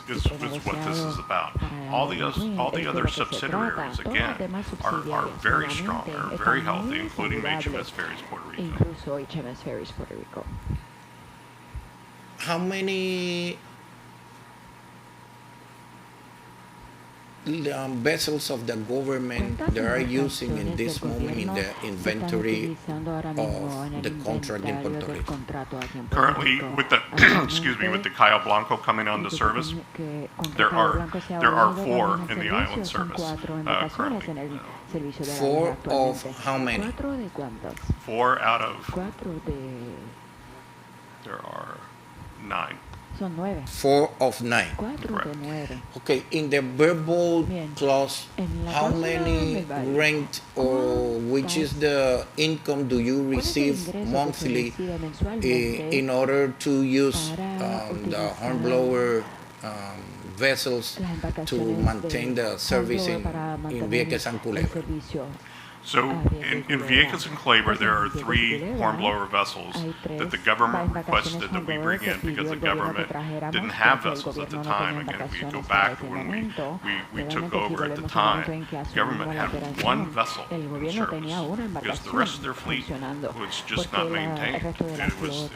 is what this is about. All the other subsidiaries, again, are very strong, are very healthy, including HMS Ferries Puerto Rico. How many vessels of the government they are using in this moment in the inventory of the contract in Puerto Rico? Currently, with the with the Cayo Blanco coming on the service, there are 4 in the island service currently. 4 of how many? 4 out of there are 9. Son 9. 4 of 9. 4 de 9. Okay, in the verbal Bien. clause, En la how cláusula many verbal, rent or which is the income do you ¿cuál es el receive ingreso que se monthly recibe mensualmente in order to use para the utilizar Hornblower vessels las to embarcaciones maintain de the service Hornblower para in mantener Vieques and el Culebra? servicio? So in Vieques and Culebra, there are 3 hornblower vessels that the government requested that we bring in because the government didn't have vessels at the time. Again, if we go back to when we took over at the time, the government had 1 vessel in service because the rest of their fleet was just not maintained. It was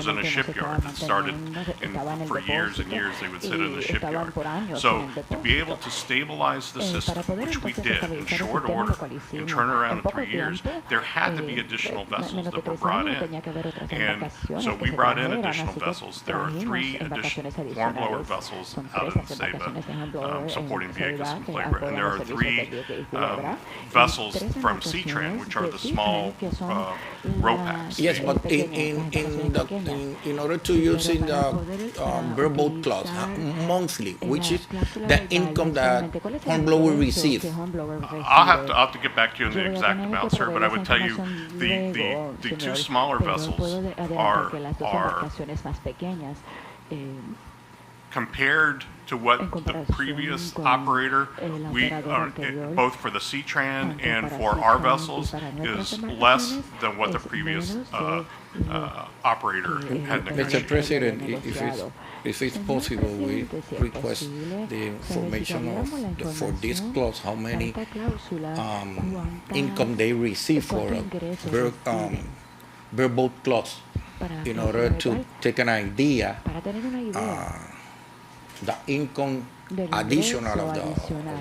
in a shipyard that started, and for years and years they would sit in the shipyard. So to be able to stabilize the system, which we did in short order, and turn around in 3 years, there had to be additional vessels that were brought in. And so we brought in additional vessels. There are 3 additional hornblower vessels out in Ceiba supporting Vieques and Culebra. And there are 3 vessels from Seatran, which are the small ROPACs. Yes, but in order to use in the bareboat clause monthly, which is the income that hornblower receive. I'll have to get back to you on the exact amount, sir, but I would tell you the 2 smaller vessels are compared to what the previous operator, we are, both for the Seatran and for our vessels, is less than what the previous operator had negotiated. Mr. President, if it's possible, we request the information for this clause, how many income they receive for a bareboat clause, in order to take an idea the income additional of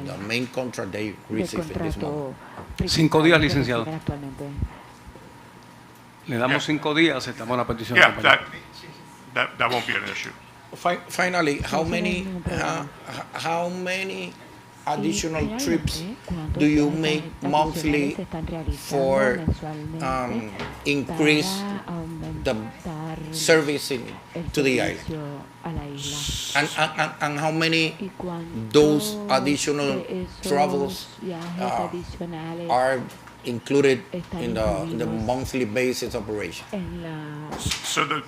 the main contract they receive in this moment. 5 días, licenciado. Le damos 5 días, aceptamos la petición. Yeah, that won't be an issue. Finally, how many additional trips do you make monthly for increase the service to the island? And how many those additional travels are included in the monthly basis operation? So the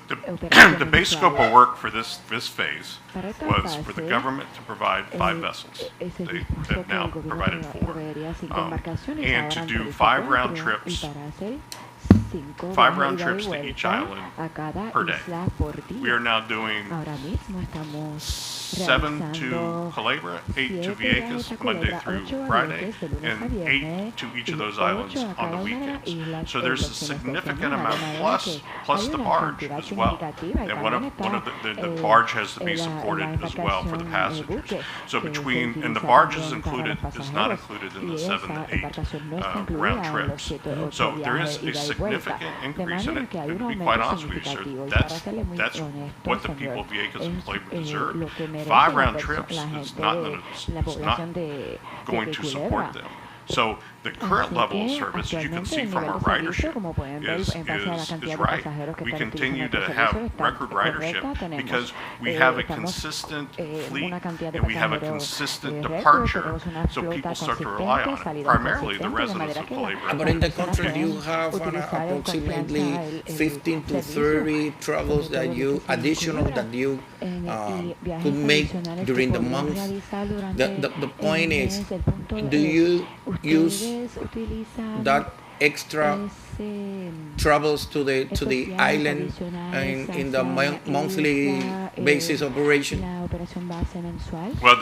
base scope of work for this phase was for the government to provide 5 vessels. They've now provided 4. And to do 5 round trips to each island per day. We are now doing 7 to Culebra, 8 to Vieques, Monday through Friday, and 8 to each of those islands on the weekends. So there's a significant amount, plus the barge as well. And one of the barge has to be supported as well for the passengers. So and the barge is not included in the 7 to 8 round trips. So there is a significant increase in it. And to be quite honest with you, sir, that's what the people of Vieques and Culebra deserve. 5 round trips is not going to support them. So the current level of service, as you can see from our ridership, is right. We continue to have record ridership because we have a consistent fleet and we have a consistent departure, so people start to rely on it, primarily the residents of Culebra. But in the contract, you have approximately 15 to 30 travels that you could make during the month. The point is, do you use that extra travels to the island in the monthly basis operation? Well,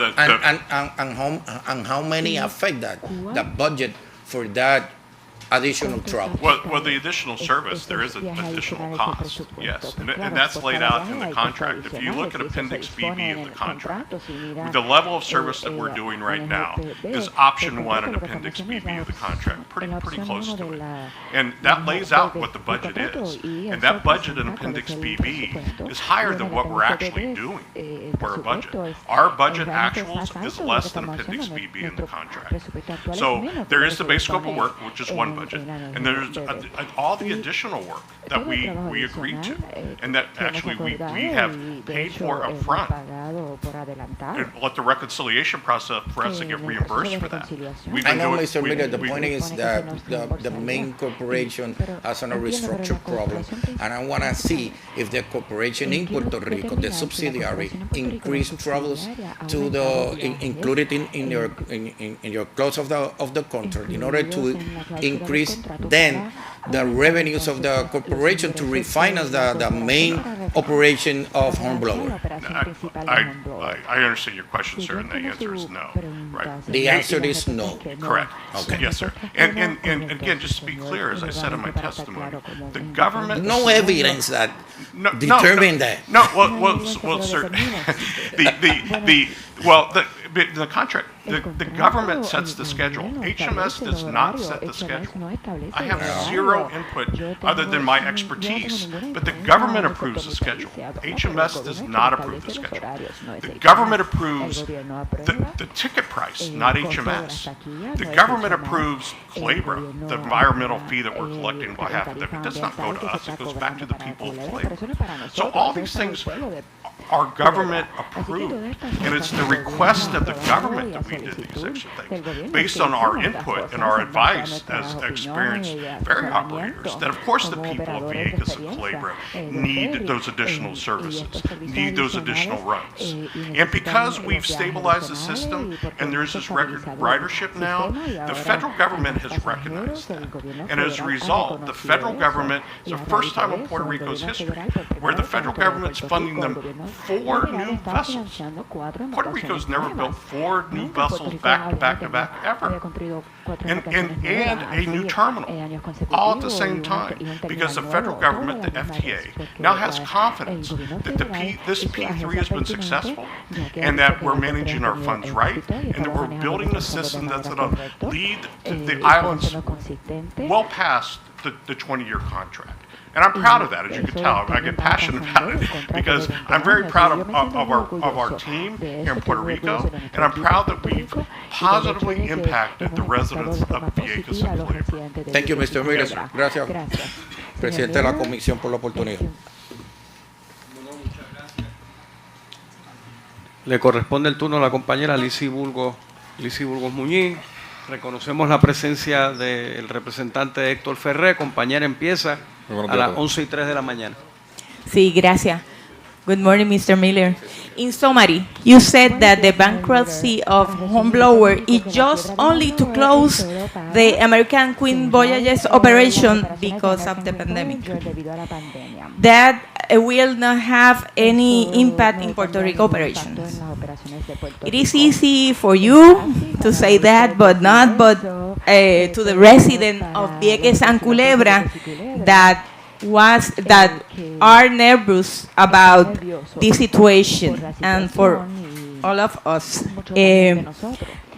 and how many affect the budget for that additional travel? Well, the additional service, there is an additional cost, yes, and that's laid out in the contract. If you look at Appendix BB of the contract, the level of service that we're doing right now is Option 1 in Appendix BB of the contract, pretty close to it. And that lays out what the budget is. And that budget in Appendix BB is higher than what we're actually doing for our budget. Our budget actuals is less than Appendix BB in the contract. So there is the base scope of work, which is one budget, and there's all the additional work that we agreed to, and that actually we have paid for up front, and let the reconciliation process for us to get reimbursed for that. I know, Mr. Miller, the point is that the main corporation has a restructure problem, and I want to see if the corporation in Puerto Rico, the subsidiary, increased travels to included in your clause of the contract in order to increase then the revenues of the corporation to refinance the main operation of hornblower? I understand your question, sir, and the answer is no. Right? The answer is no. Correct. Okay. Yes, sir. And again, just to be clear, as I said in my testimony, the government No evidence that no, determine that. No, well, sir, the contract, the government sets the schedule. HMS does not set the schedule. I have zero input other than my expertise, but the government approves the schedule. HMS does not approve the schedule. The government approves the ticket price, not HMS. The government approves CLABRA, the environmental fee that we're collecting on behalf of them. It does not go to us, it goes back to the people of CLABRA. So all these things are government approved, and it's the request of the government that we did these extra things, based on our input and our advice as experienced ferry operators, that of course the people of Vieques and Culebra need those additional services, need those additional runs. And because we've stabilized the system and there's this record ridership now, the federal government has recognized that. And as a result, the federal government, it's the first time in Puerto Rico's history where the federal government's funding them 4 new vessels. Puerto Rico's never built 4 new vessels back to back to back ever. And a new terminal, all at the same time, because the federal government, the FTA, now has confidence that this P3 has been successful, and that we're managing our funds right, and that we're building a system that's going to lead the islands well past the 20-year contract. And I'm proud of that, as you can tell. I get passionate about it because I'm very proud of our team here in Puerto Rico, and I'm proud that we've positively impacted the residents of Vieques and Culebra. Thank you, Mr. Ramirez. Gracias, presidente de la comisión, por la oportunidad. Le corresponde el turno a la compañera Lizy Burgos Muñiz. Reconocemos la presencia del representante Héctor Ferré. Compañera, empieza a las 11:03 de la mañana. Sí, gracias. Good morning, Mr. Miller. In summary, you said that the bankruptcy of Hornblower is just only to close the American Queen Voyages operation because of the pandemic. That will not have any impact in Puerto Rico operations. It is easy for you to say that, but not to the resident of Vieques and Culebra that are nervous about this situation, and for all of us.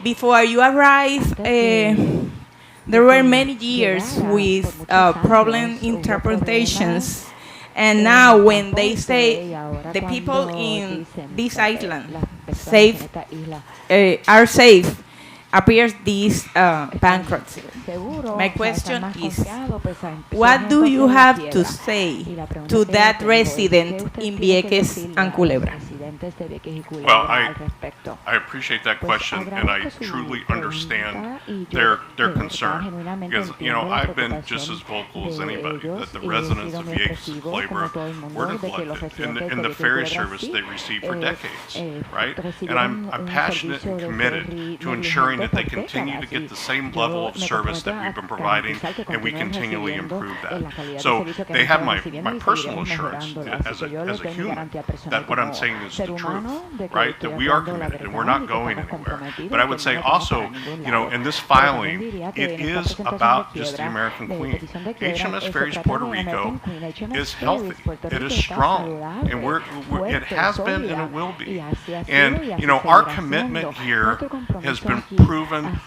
Before you arrived, there were many years with problem interpretations, and now when they say the people in this island are safe, appears this bankruptcy. My question is, what do you have to say to that resident in Vieques and Culebra? Well, I appreciate that question, and I truly understand their concern, because I've been just as vocal as anybody that the residents of Vieques and Culebra were neglected in the ferry service they received for decades, right? And I'm passionate and committed to ensuring that they continue to get the same level of service that we've been providing, and we continually improve that. So they have my personal assurance as a human that what I'm saying is the truth, right? That we are committed and we're not going anywhere. But I would say also, in this filing, it is about just the American Queen. HMS Ferries Puerto Rico is healthy, it is strong, and it has been and it will be. And our commitment here has been proven.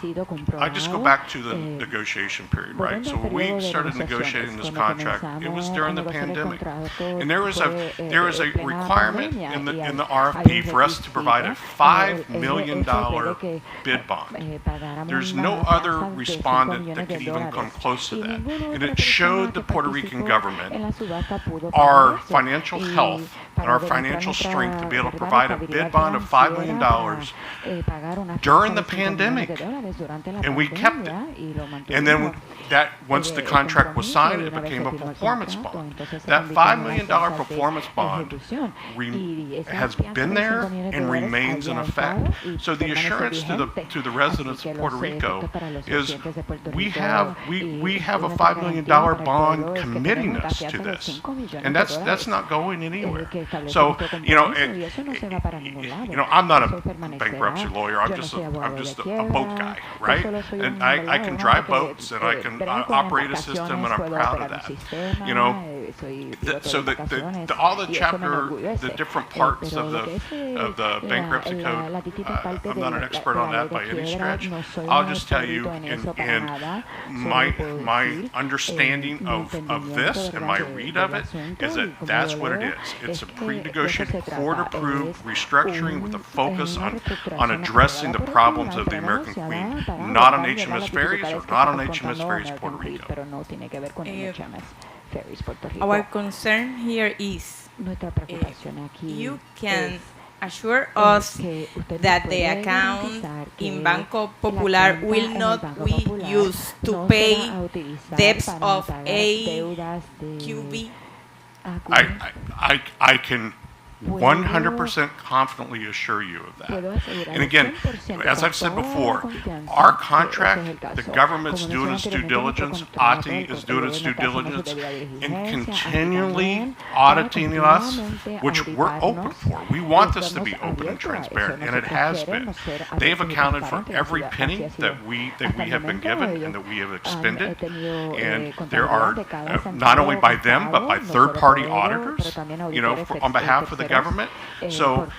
I just go back to the negotiation period, right? So when we started negotiating this contract, it was during the pandemic, and there was a requirement in the RFP for us to provide a $5 million bid bond. There's no other respondent that could even come close to that, and it showed the Puerto Rican government our financial health and our financial strength to be able to provide a bid bond of $5 million during the pandemic, and we kept it. And then that once the contract was signed, it became a performance bond. That $5 million performance bond has been there and remains in effect. So the assurance to the residents of Puerto Rico is we have a $5 million bond committing us to this, and that's not going anywhere. So I'm not a bankruptcy lawyer. I'm just a boat guy, right? And I can drive boats and I can operate a system, and I'm proud of that. So all the the different parts of the bankruptcy code. I'm not an expert on that by any stretch. I'll just tell you, in my understanding of this and my read of it is that that's what it is. It's a pre-negotiated, court-approved restructuring with a focus on addressing the problems of the American Queen, not on HMS Ferries or not on HMS Ferries Puerto Rico. Our concern here is you can assure us that the account in Banco Popular will not be used to pay debts of AQB? I can 100% confidently assure you of that. And again, as I've said before, our contract, the government's doing its due diligence, ATI is doing its due diligence, and continually auditing us, which we're open for. We want this to be open and transparent, and it has been. They've accounted for every penny that we have been given and that we have expended, and there are, not only by them, but by third-party auditors, on behalf of the government. So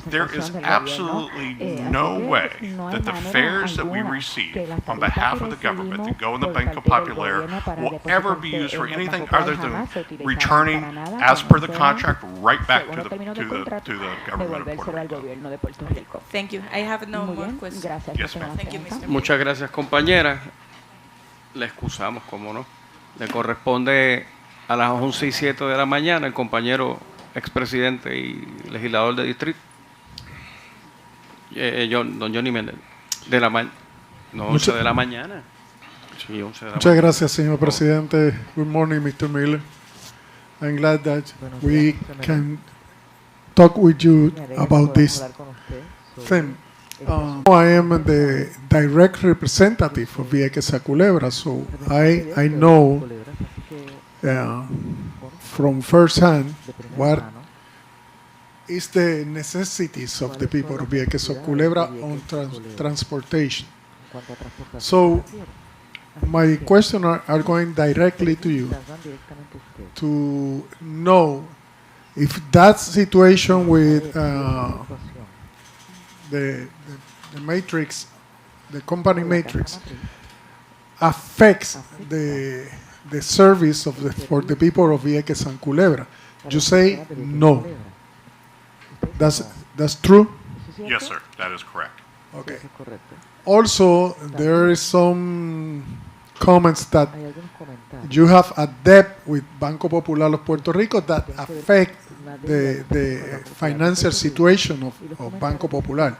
there is absolutely no way that the fares that we receive on behalf of the government that go in the Banco Popular will ever be used for anything other than returning, as per the contract, right back to the government of Puerto Rico. Thank you. I have no more questions. Yes, ma'am. Thank you, Mr. Muchas gracias, compañera. Le excusamos, cómo no. Le corresponde a las 11:07 de la mañana el compañero expresidente y legislador de distrito, don Johnny Méndez, de la 11 de la mañana. Sí, 11 de la Muchas gracias, señor presidente. Good morning, Mr. Miller. I'm glad that we can talk with you about this thing. I am the direct representative of Vieques a Culebra, so I know from first hand what is the necessities of the people of Vieques a Culebra on transportation. So my questions are going directly to you to know if that situation with the matrix, the company matrix, affects the service for the people of Vieques and Culebra. You say no. That's true? Yes, sir. That is correct. Okay. Also, there is some comments that you have a debt with Banco Popular of Puerto Rico that affect the financial situation of Banco Popular.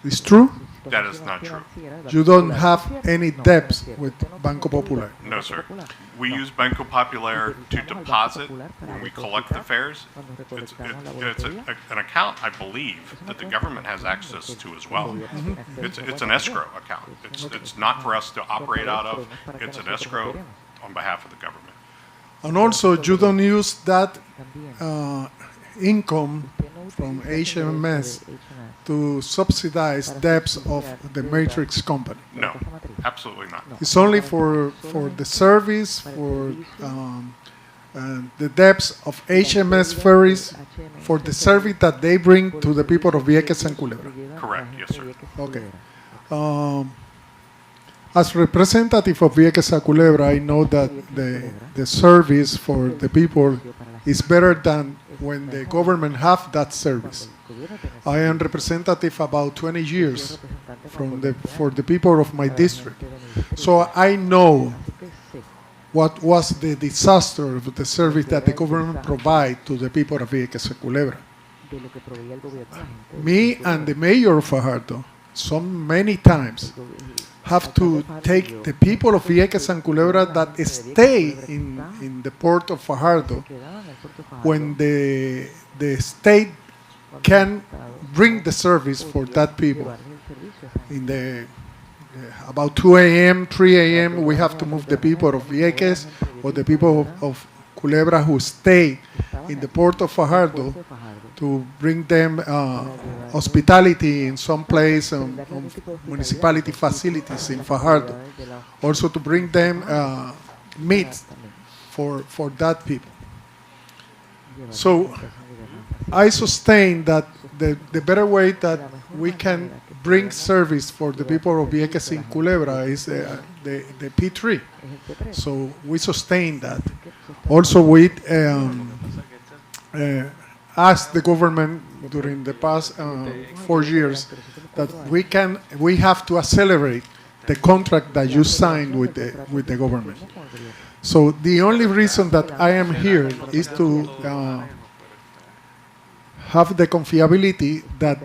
It's true? That is not true. You don't have any debts with Banco Popular? No, sir. We use Banco Popular to deposit when we collect the fares. It's an account, I believe, that the government has access to as well. It's an escrow account. It's not for us to operate out of. It's an escrow on behalf of the government. And also, you don't use that income from HMS to subsidize debts of the matrix company? No, absolutely not. It's only for the service, for the debts of HMS ferries, for the service that they bring to the people of Vieques and Culebra. Correct, yes, sir. Okay. As representative of Vieques and Culebra, I know that the service for the people is better than when the government have that service. I am representative about 20 years for the people of my district. So I know what was the disaster of the service that the government provide to the people of Vieques and Culebra. Me and the mayor of Fajardo so many times have to take the people of Vieques and Culebra that stay in the port of Fajardo when the state can bring the service for that people. In the about 2 a.m., 3 a.m., we have to move the people of Vieques or the people of Culebra who stay in the port of Fajardo to bring them hospitality in some place, municipality facilities in Fajardo. Also to bring them meat for that people. So I sustain that the better way that we can bring service for the people of Vieques and Culebra is the P3. So we sustain that. Also, we asked the government during the past 4 years that we have to accelerate the contract that you signed with the government. So the only reason that I am here is to have the confiability that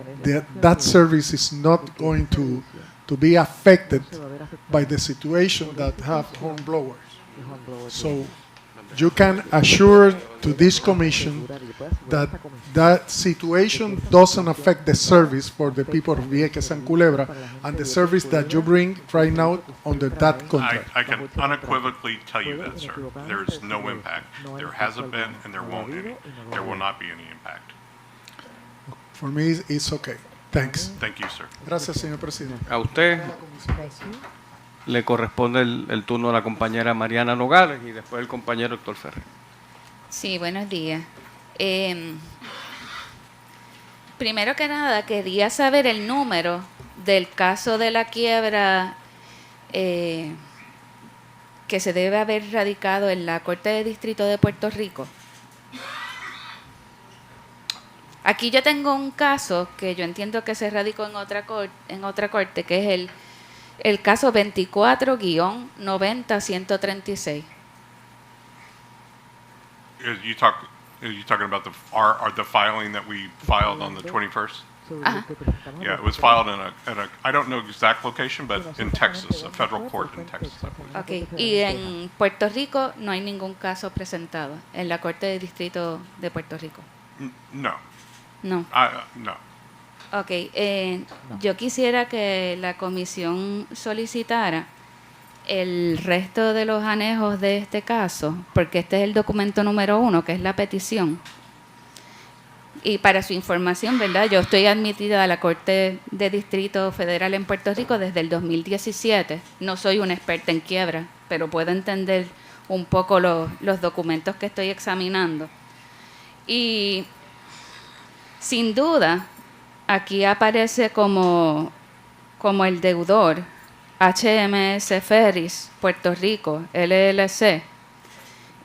that service is not going to be affected by the situation that have home blowers. So you can assure to this commission that that situation doesn't affect the service for the people of Vieques and Culebra and the service that you bring right now under that contract. I can unequivocally tell you that, sir. There is no impact. There hasn't been, and there won't any. There will not be any impact. For me, it's okay. Thanks. Thank you, sir. Gracias, señor presidente. A usted le corresponde el turno a la compañera Mariana Nogales y después el compañero Héctor Ferrer. Sí, buenos días. Primero que nada, quería saber el número del caso de la quiebra que se debe haber radicado en la Corte de Distrito de Puerto Rico. Aquí yo tengo un caso que yo entiendo que se radicó en otra corte, que es el caso 24-90-136. Are you talking about the filing that we filed on the 21st? Yeah, it was filed in a I don't know exact location, but in Texas, a federal court in Texas, I believe. Okay. Y en Puerto Rico no hay ningún caso presentado en la Corte de Distrito de Puerto Rico. No. No. No. Ok, yo quisiera que la comisión solicitara el resto de los anejos de este caso, porque este es el documento número 1, que es la petición. Y para su información, ¿verdad? Yo estoy admitida a la Corte de Distrito Federal en Puerto Rico desde el 2017. No soy una experta en quiebra, pero puedo entender un poco los documentos que estoy examinando. Y sin duda, aquí aparece como el deudor HMS Ferries Puerto Rico, LLC.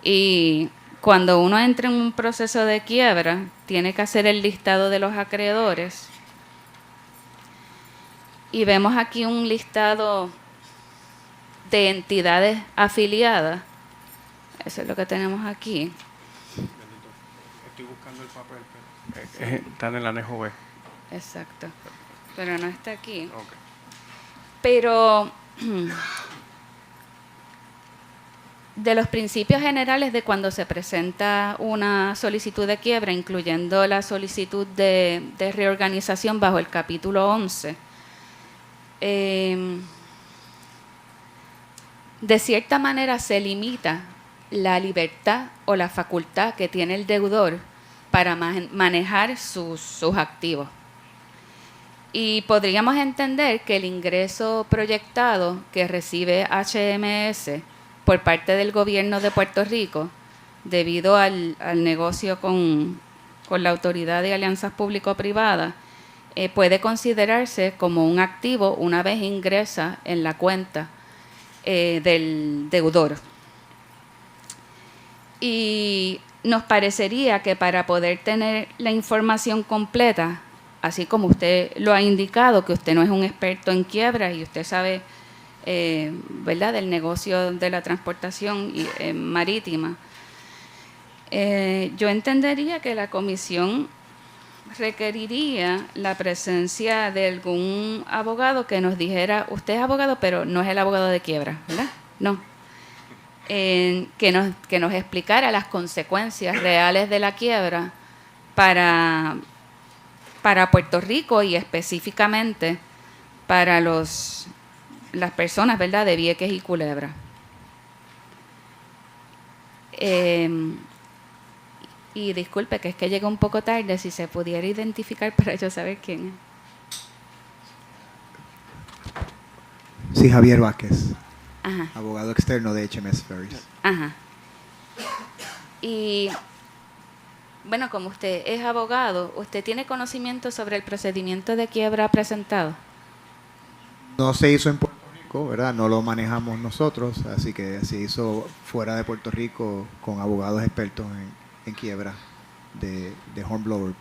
Y cuando uno entra en un proceso de quiebra, tiene que hacer el listado de los acreedores. Y vemos aquí un listado de entidades afiliadas. Eso es lo que tenemos aquí. Estoy buscando el papel, pero está en el anejo B. Exacto. Pero no está aquí. Okay. Pero de los principios generales de cuando se presenta una solicitud de quiebra, incluyendo la solicitud de reorganización bajo el capítulo 11, de cierta manera se limita la libertad o la facultad que tiene el deudor para manejar sus activos. Y podríamos entender que el ingreso proyectado que recibe HMS por parte del gobierno de Puerto Rico, debido al negocio con la Autoridad de Alianzas Público-Privadas, puede considerarse como un activo una vez ingresa en la cuenta del deudor. Y nos parecería que para poder tener la información completa, así como usted lo ha indicado, que usted no es un experto en quiebras y usted sabe, ¿verdad?, del negocio de la transportación marítima, yo entendería que la comisión requeriría la presencia de algún abogado que nos dijera, usted es abogado, pero no es el abogado de quiebra, ¿verdad? No. Que nos explicara las consecuencias reales de la quiebra para Puerto Rico y específicamente para las personas, ¿verdad?, de Vieques y Culebra. Y disculpe, que es que llegó un poco tarde, si se pudiera identificar para yo saber quién es. Sí, Javier Vázquez, Ajá. abogado externo de HMS Ferries. Ajá. Y bueno, como usted es abogado, ¿usted tiene conocimiento sobre el procedimiento de quiebra presentado? No se hizo en Puerto Rico, ¿verdad? No lo manejamos nosotros, así que se hizo fuera de Puerto Rico con abogados expertos en quiebra de hornblower.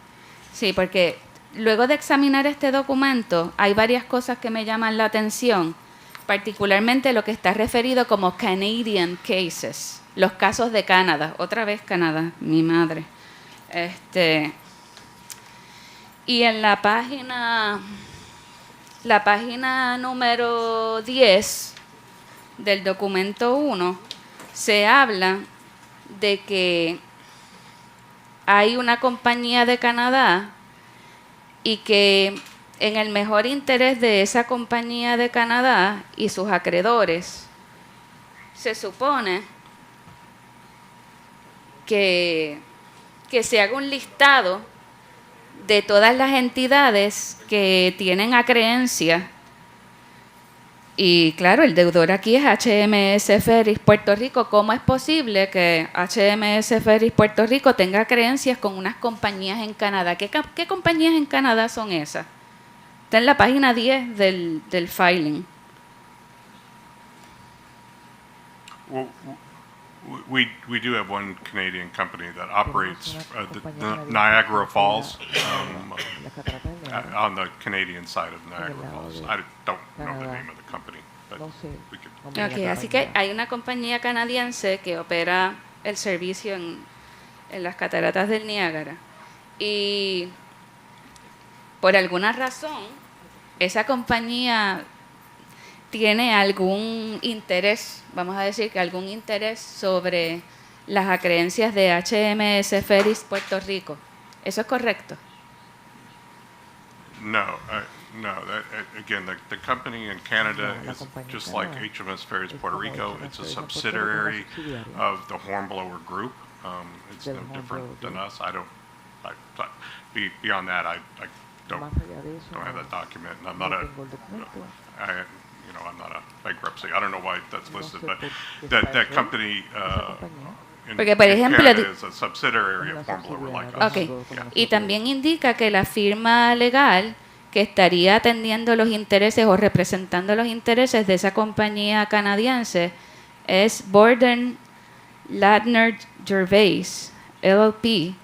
Sí, porque luego de examinar este documento hay varias cosas que me llaman la atención, particularmente lo que está referido como Canadian cases, los casos de Canadá. Otra vez Canadá, mi madre. Y en la página número 10 del documento 1 se habla de que hay una compañía de Canadá y que en el mejor interés de esa compañía de Canadá y sus acreedores se supone que se haga un listado de todas las entidades que tienen acreencia. Y claro, el deudor aquí es HMS Ferries Puerto Rico. ¿Cómo es posible que HMS Ferries Puerto Rico tenga creencias con unas compañías en Canadá? ¿Qué compañías en Canadá son esas? Está en la página 10 del filing. Well, we do have one Canadian company that operates the Niagara Falls on the Canadian side of Niagara Falls. I don't know the name of the company, but we could. Okay, así que hay una compañía canadiense que opera el servicio en las cataratas del Niágara. Y por alguna razón, esa compañía tiene algún interés, vamos a decir que algún interés sobre las acreencias de HMS Ferries Puerto Rico. ¿Eso es correcto? No, again, the company in Canada is just like HMS Ferries Puerto Rico. It's a subsidiary of the Hornblower Group. It's no different than us. Beyond that, I don't have that document, and I'm not a bankruptcy. I don't know why that's listed, but that company Porque, por ejemplo, is a subsidiary of Hornblower like us. Okay. Yeah. Y también indica que la firma legal que estaría atendiendo los intereses o representando los intereses de esa compañía canadiense es Borden Ladner Gervais LLP,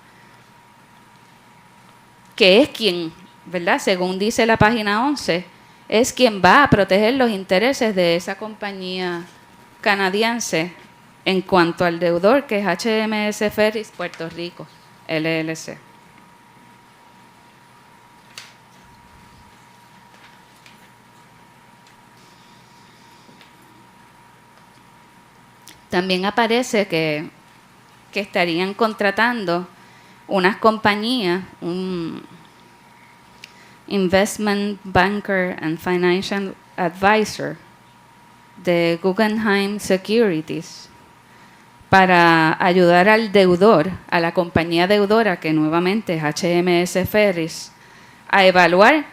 que es quien, ¿verdad? Según dice la página 11, es quien va a proteger los intereses de esa compañía canadiense en cuanto al deudor, que es HMS Ferries Puerto Rico, LLC. También aparece que estarían contratando unas compañías, un Investment Banker and Financial Advisor de Guggenheim Securities, para ayudar al deudor, a la compañía deudora, que nuevamente es HMS Ferries, a evaluar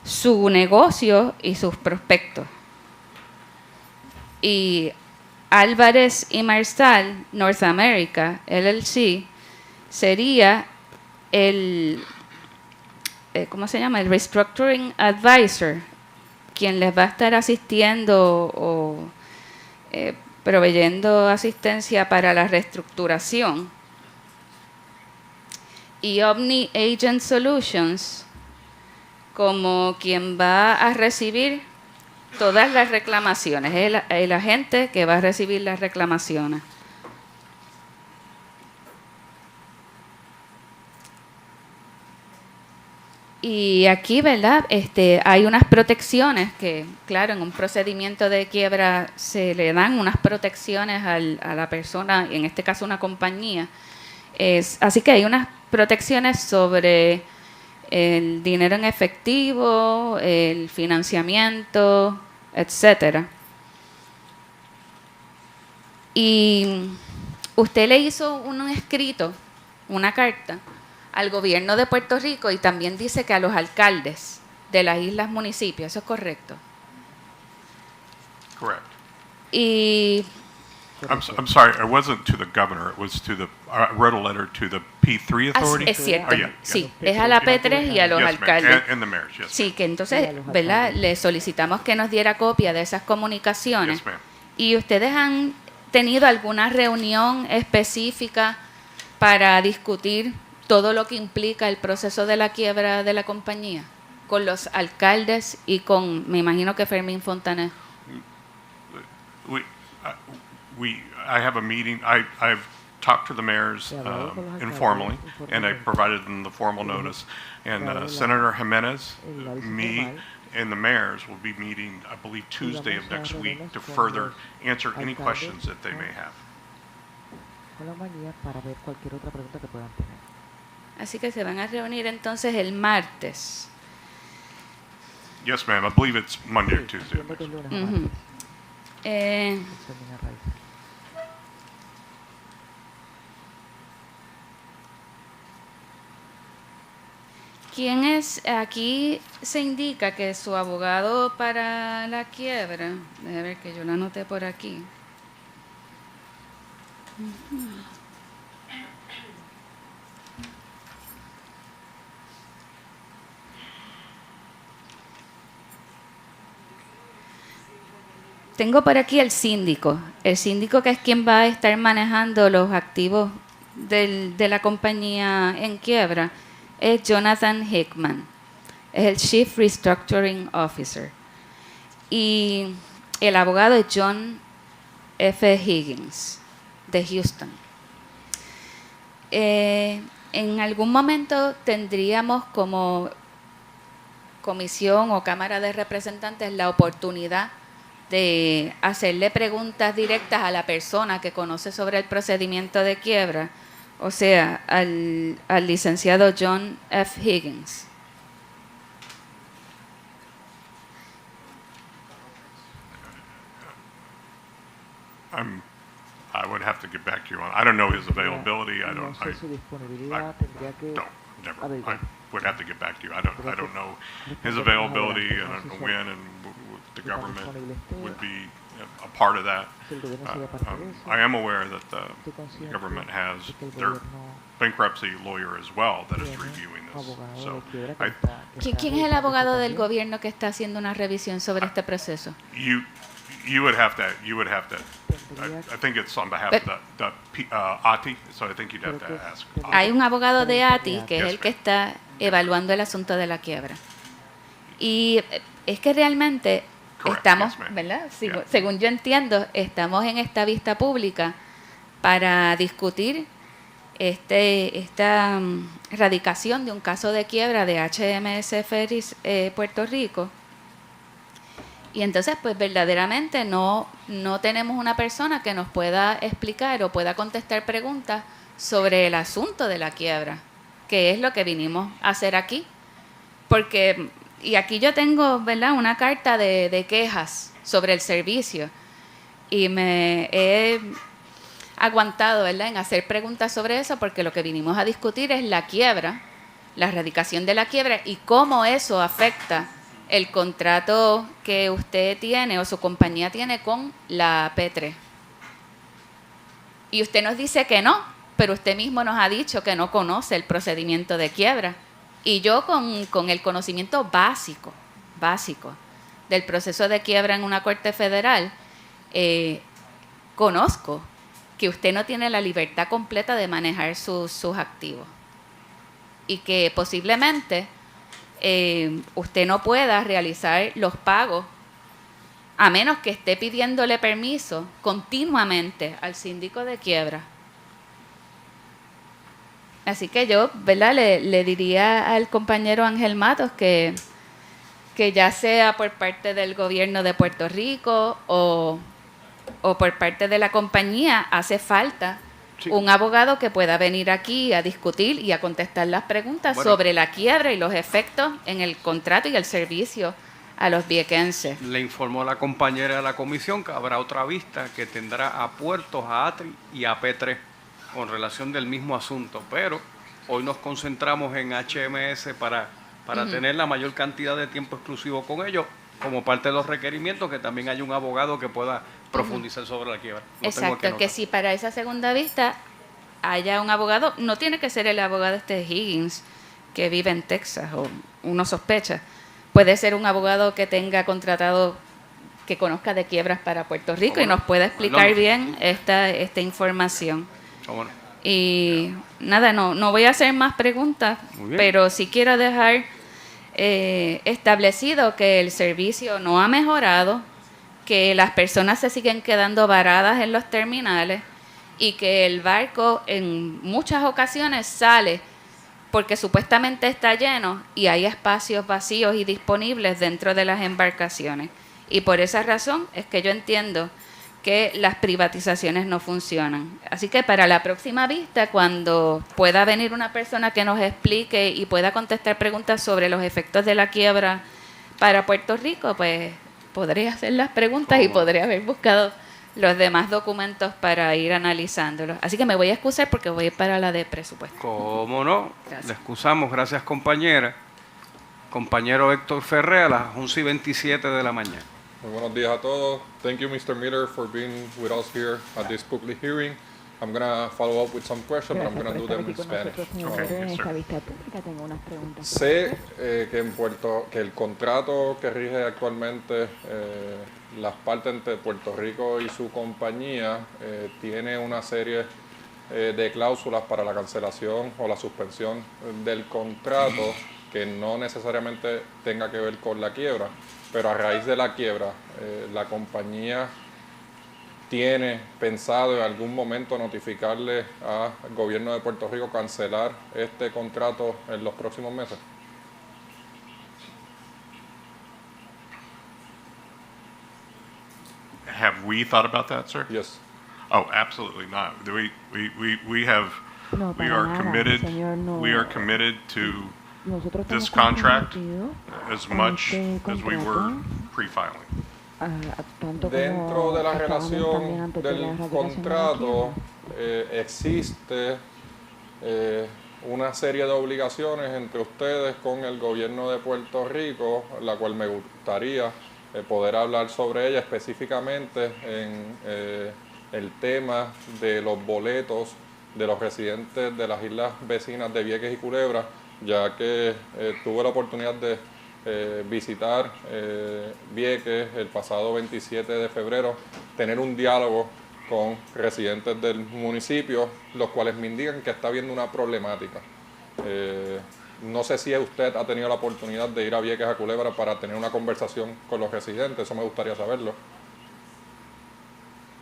su negocio y sus prospectos. Y Álvarez y Marsal North America, LLC, sería el ¿cómo se llama? El Restructuring Advisor, quien les va a estar asistiendo o proveyendo asistencia para la reestructuración. Y Omni Agent Solutions como quien va a recibir todas las reclamaciones, el agente que va a recibir las reclamaciones. Y aquí, ¿verdad? Hay unas protecciones que, claro, en un procedimiento de quiebra se le dan unas protecciones a la persona, en este caso una compañía. Así que hay unas protecciones sobre el dinero en efectivo, el financiamiento, etcétera. Y usted le hizo un escrito, una carta, al gobierno de Puerto Rico y también dice que a los alcaldes de las islas municipios. ¿Eso es correcto? Correct. Y I'm sorry, it wasn't to the governor, it was to the, I wrote a letter to the P3 authority. es cierto, Oh, yeah, sí, es a la P3 y a los Yes, ma'am. alcaldes. And the mayors, yes. Sí, que entonces, ¿verdad? Le solicitamos que nos diera copia de esas comunicaciones. Yes, ma'am. ¿Y ustedes han tenido alguna reunión específica para discutir todo lo que implica el proceso de la quiebra de la compañía? Con los alcaldes y con, me imagino que Fermín Fontanet. I have a meeting, I've talked to the mayors informally, and I provided them the formal notice. And Senator Jimenez, me, and the mayors will be meeting, I believe, Tuesday of next week to further answer any questions that they may have. Así que se van a reunir entonces el martes. Yes, ma'am, I believe it's Monday or Tuesday. of next week. Ujú. ¿Quién es? Aquí se indica que su abogado para la quiebra, déjame ver que yo la anoté por aquí. Tengo por aquí el síndico que es quien va a estar manejando los activos de la compañía en quiebra, es Jonathan Hickman, es el Chief Restructuring Officer. Y el abogado es John F. Higgins, de Houston. En algún momento tendríamos como comisión o Cámara de Representantes la oportunidad de hacerle preguntas directas a la persona que conoce sobre el procedimiento de quiebra, o sea, al licenciado John F. Higgins. I would have to get back to you on, I don't know his availability, I would have to get back to you. I don't know his availability, I don't know when, and the government would be a part of that. I am aware that the government has their bankruptcy lawyer as well that is reviewing this. So, ¿Quién es el abogado del gobierno que está haciendo una revisión sobre este proceso? you would have to. I think it's on behalf of the ATI, so I think you'd have to ask. Hay un abogado de ATI que es el que está evaluando el asunto de la quiebra. Y es que realmente Correct, estamos, yes, ma'am. ¿verdad? Yeah. Según yo entiendo, estamos en esta vista pública para discutir esta radicación de un caso de quiebra de HMS Ferries Puerto Rico. Y entonces, pues verdaderamente no tenemos una persona que nos pueda explicar o pueda contestar preguntas sobre el asunto de la quiebra, que es lo que vinimos a hacer aquí. Porque, y aquí yo tengo, ¿verdad?, una carta de quejas sobre el servicio y me he aguantado, ¿verdad?, en hacer preguntas sobre eso, porque lo que vinimos a discutir es la quiebra, la erradicación de la quiebra y cómo eso afecta el contrato que usted tiene o su compañía tiene con la P3. Y usted nos dice que no, pero usted mismo nos ha dicho que no conoce el procedimiento de quiebra. Y yo con el conocimiento básico del proceso de quiebra en una corte federal, conozco que usted no tiene la libertad completa de manejar sus activos. Y que posiblemente usted no pueda realizar los pagos a menos que esté pidiéndole permiso continuamente al síndico de quiebra. Así que yo, ¿verdad? Le diría al compañero Ángel Matos que ya sea por parte del gobierno de Puerto Rico o por parte de la compañía, hace falta un abogado que pueda venir aquí a discutir y a contestar las preguntas sobre la quiebra y los efectos en el contrato y el servicio a los viequenses. Le informó la compañera de la comisión que habrá otra vista que tendrá a Puertos, a ATRI y a P3 con relación del mismo asunto, pero hoy nos concentramos en HMS para tener la mayor cantidad de tiempo exclusivo con ellos, como parte de los requerimientos, que también haya un abogado que pueda profundizar sobre la quiebra. Exacto, que si para esa segunda vista haya un abogado, no tiene que ser el abogado Higgins, que vive en Texas, o uno sospecha. Puede ser un abogado que tenga contratado, que conozca de quiebras para Puerto Rico y nos pueda explicar bien esta información. Y nada, no voy a hacer más preguntas, pero sí quiero dejar establecido que el servicio no ha mejorado, que las personas se siguen quedando varadas en los terminales y que el barco en muchas ocasiones sale porque supuestamente está lleno y hay espacios vacíos y disponibles dentro de las embarcaciones. Y por esa razón es que yo entiendo que las privatizaciones no funcionan. Así que para la próxima vista, cuando pueda venir una persona que nos explique y pueda contestar preguntas sobre los efectos de la quiebra para Puerto Rico, pues podré hacer las preguntas y podré haber buscado los demás documentos para ir analizándolos. Así que me voy a excusar porque voy para la de presupuesto. ¿Cómo no? Gracias. Le excusamos, gracias compañera. Compañero Héctor Ferrer a las 11:27 de la mañana. Muy buenos días a todos. Thank you, Mr. Miller, for being with us here at this public hearing. I'm going to follow up with some questions, but I'm going to do them in Spanish. En esta vista pública tengo unas preguntas. Sé que el contrato que rige actualmente las partes entre Puerto Rico y su compañía tiene una serie de cláusulas para la cancelación o la suspensión del contrato que no necesariamente tenga que ver con la quiebra, pero a raíz de la quiebra la compañía tiene pensado en algún momento notificarle al gobierno de Puerto Rico cancelar este contrato en los próximos meses. Have we thought about that, sir? Yes. Oh, absolutely not. We are committed. We are committed to this contract as much as we were pre-filing. Dentro de la relación del contrato existe una serie de obligaciones entre ustedes con el gobierno de Puerto Rico, la cual me gustaría poder hablar sobre ella, específicamente en el tema de los boletos de los residentes de las islas vecinas de Vieques y Culebra, ya que tuve la oportunidad de visitar Vieques el pasado 27 de febrero, tener un diálogo con residentes del municipio, los cuales me indican que está habiendo una problemática. No sé si usted ha tenido la oportunidad de ir a Vieques a Culebra para tener una conversación con los residentes, eso me gustaría saberlo.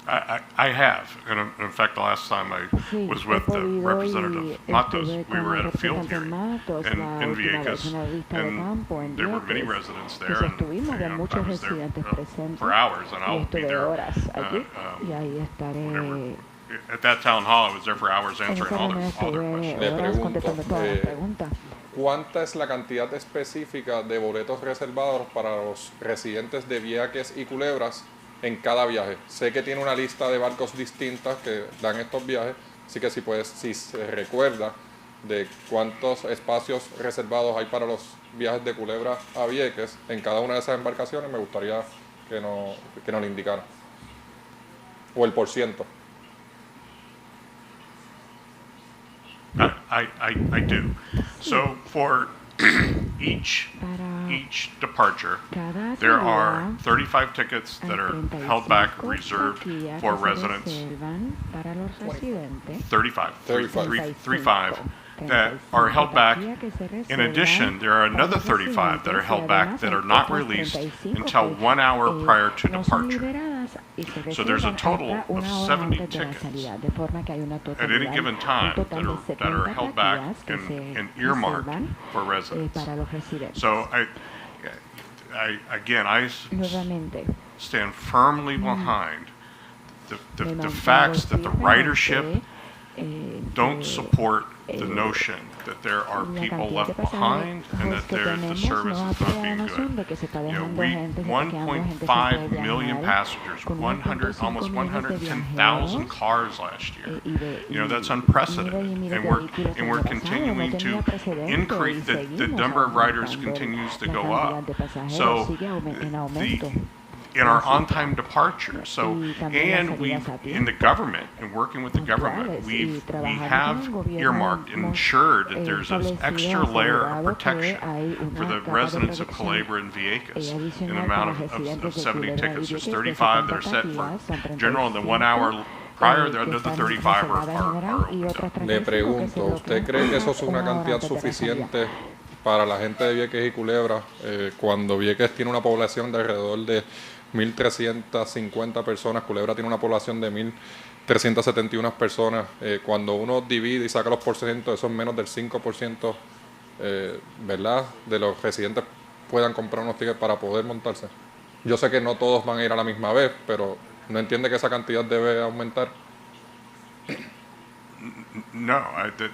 I have, and in fact, the last time I was with Representative Matos, we were at a field hearing in Vieques, and there were many residents there, and I was there for hours, and I'll be there whenever. At that town hall, I was there for hours answering all their questions. Le pregunto, ¿cuánta es la cantidad específica de boletos reservados para los residentes de Vieques y Culebras en cada viaje? Sé que tiene una lista de barcos distintas que dan estos viajes, así que si se recuerda de cuántos espacios reservados hay para los viajes de Culebra a Vieques en cada una de esas embarcaciones, me gustaría que nos lo indicara. O el %. I do. So for each departure, there are 35 tickets that are held back, reserved for residents. 35 that are held back. In addition, there are another 35 that are held back that are not released until 1 hour prior to departure. So there's a total of 70 tickets at any given time that are held back and earmarked for residents. So I stand firmly behind the facts that the ridership don't support the notion that there are people left behind and that the service is not being good. You know, we 1.5 million passengers, almost 110,000 cars last year. You know, that's unprecedented, and we're continuing to increase. The number of riders continues to go up. So in our on-time departure. So, and we've, in the government, and working with the government, we have earmarked and ensured that there's an extra layer of protection for the residents of Culebra and Vieques in the amount of 70 tickets. There's 35 that are set for general, and then 1 hour prior, the other 35 are Le pregunto, ¿usted cree que eso es una cantidad suficiente para la gente de Vieques y Culebra cuando Vieques tiene una población de alrededor de 1.350 personas, Culebra tiene una población de 1.371 personas? Cuando uno divide y saca los porcentajes, eso es menos del 5%, ¿verdad?, de los residentes puedan comprar unos tickets para poder montarse. Yo sé que no todos van a ir a la misma vez, pero ¿no entiende que esa cantidad debe aumentar? No,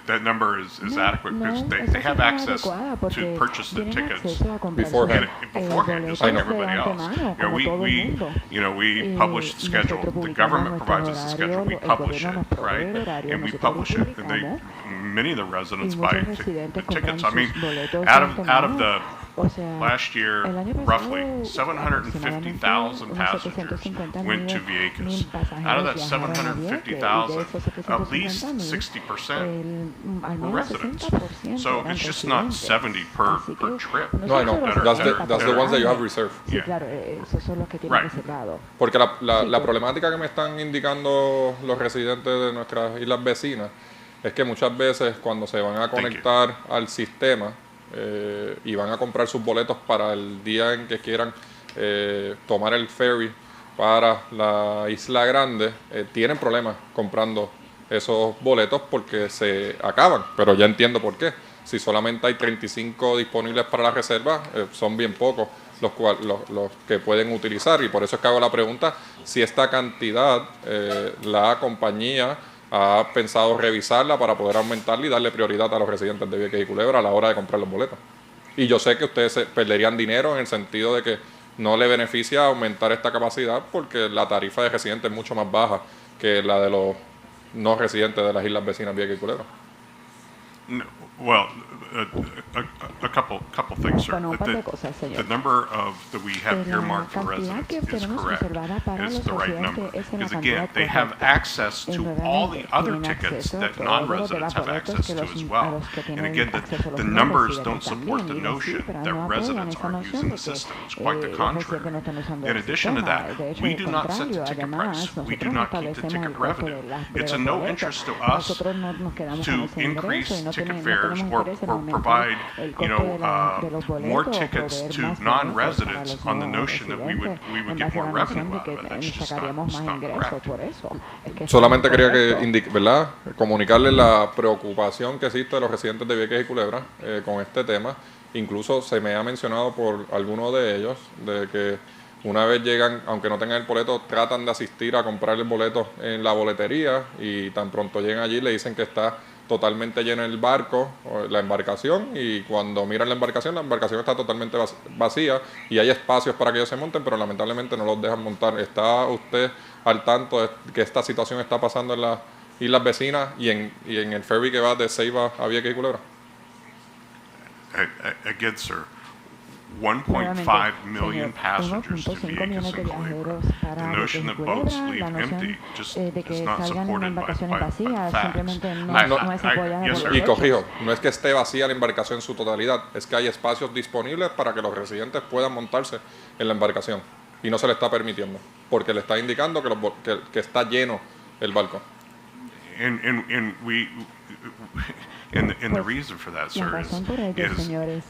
that number is adequate because they have access to purchase the tickets beforehand, just like everybody else. We publish the schedule. The government provides us the schedule. We publish it, right? And we publish it, and many of the residents buy the tickets. I mean, out of the last year, roughly 750,000 passengers went to Vieques. Out of that 750,000, at least 60% were residents. So it's just not 70 per trip. No, I know. That's the ones that you have reserved. Yeah. Right. Porque la problemática que me están indicando los residentes de nuestras islas vecinas es que muchas veces cuando se van a conectar al sistema y van a comprar sus boletos para el día en que quieran tomar el ferry para la Isla Grande, tienen problemas comprando esos boletos porque se acaban, pero ya entiendo por qué. Si solamente hay 35 disponibles para la reserva, son bien pocos los que pueden utilizar, y por eso es que hago la pregunta si esta cantidad la compañía ha pensado revisarla para poder aumentarla y darle prioridad a los residentes de Vieques y Culebra a la hora de comprar los boletos. Y yo sé que ustedes perderían dinero en el sentido de que no le beneficia aumentar esta capacidad porque la tarifa de residentes es mucho más baja que la de los no residentes de las islas vecinas Vieques y Culebra. No, well, a couple things, sir. The number that we have earmarked for residents is correct. It's the right number. Because again, they have access to all the other tickets that non-residents have access to as well. And again, the numbers don't support the notion that residents aren't using the system. It's quite the contrary. In addition to that, we do not set the ticket price. We do not keep the ticket revenue. It's in no interest to us to increase ticket fares or provide, more tickets to non-residents on the notion that we would get more revenue out of it. That's just not correct. Solamente quería ¿verdad?, comunicarles la preocupación que existe de los residentes de Vieques y Culebra con este tema. Incluso se me ha mencionado por algunos de ellos de que una vez llegan, aunque no tengan el boleto, tratan de asistir a comprar el boleto en la boletería y tan pronto llegan allí le dicen que está totalmente lleno el barco, la embarcación, y cuando miran la embarcación está totalmente vacía y hay espacios para que ellos se monten, pero lamentablemente no los dejan montar. ¿Está usted al tanto de que esta situación está pasando en las islas vecinas y en el ferry que va de Ceiba a Vieques y Culebra? Again, sir, 1.5 million passengers to Vieques and Culebra. The notion that boats leave empty just is not supported by facts. Yes, sir. Y corrijo, no es que esté vacía la embarcación en su totalidad, es que hay espacios disponibles para que los residentes puedan montarse en la embarcación y no se le está permitiendo porque le está indicando que está lleno el barco. And the reason for that, sir, is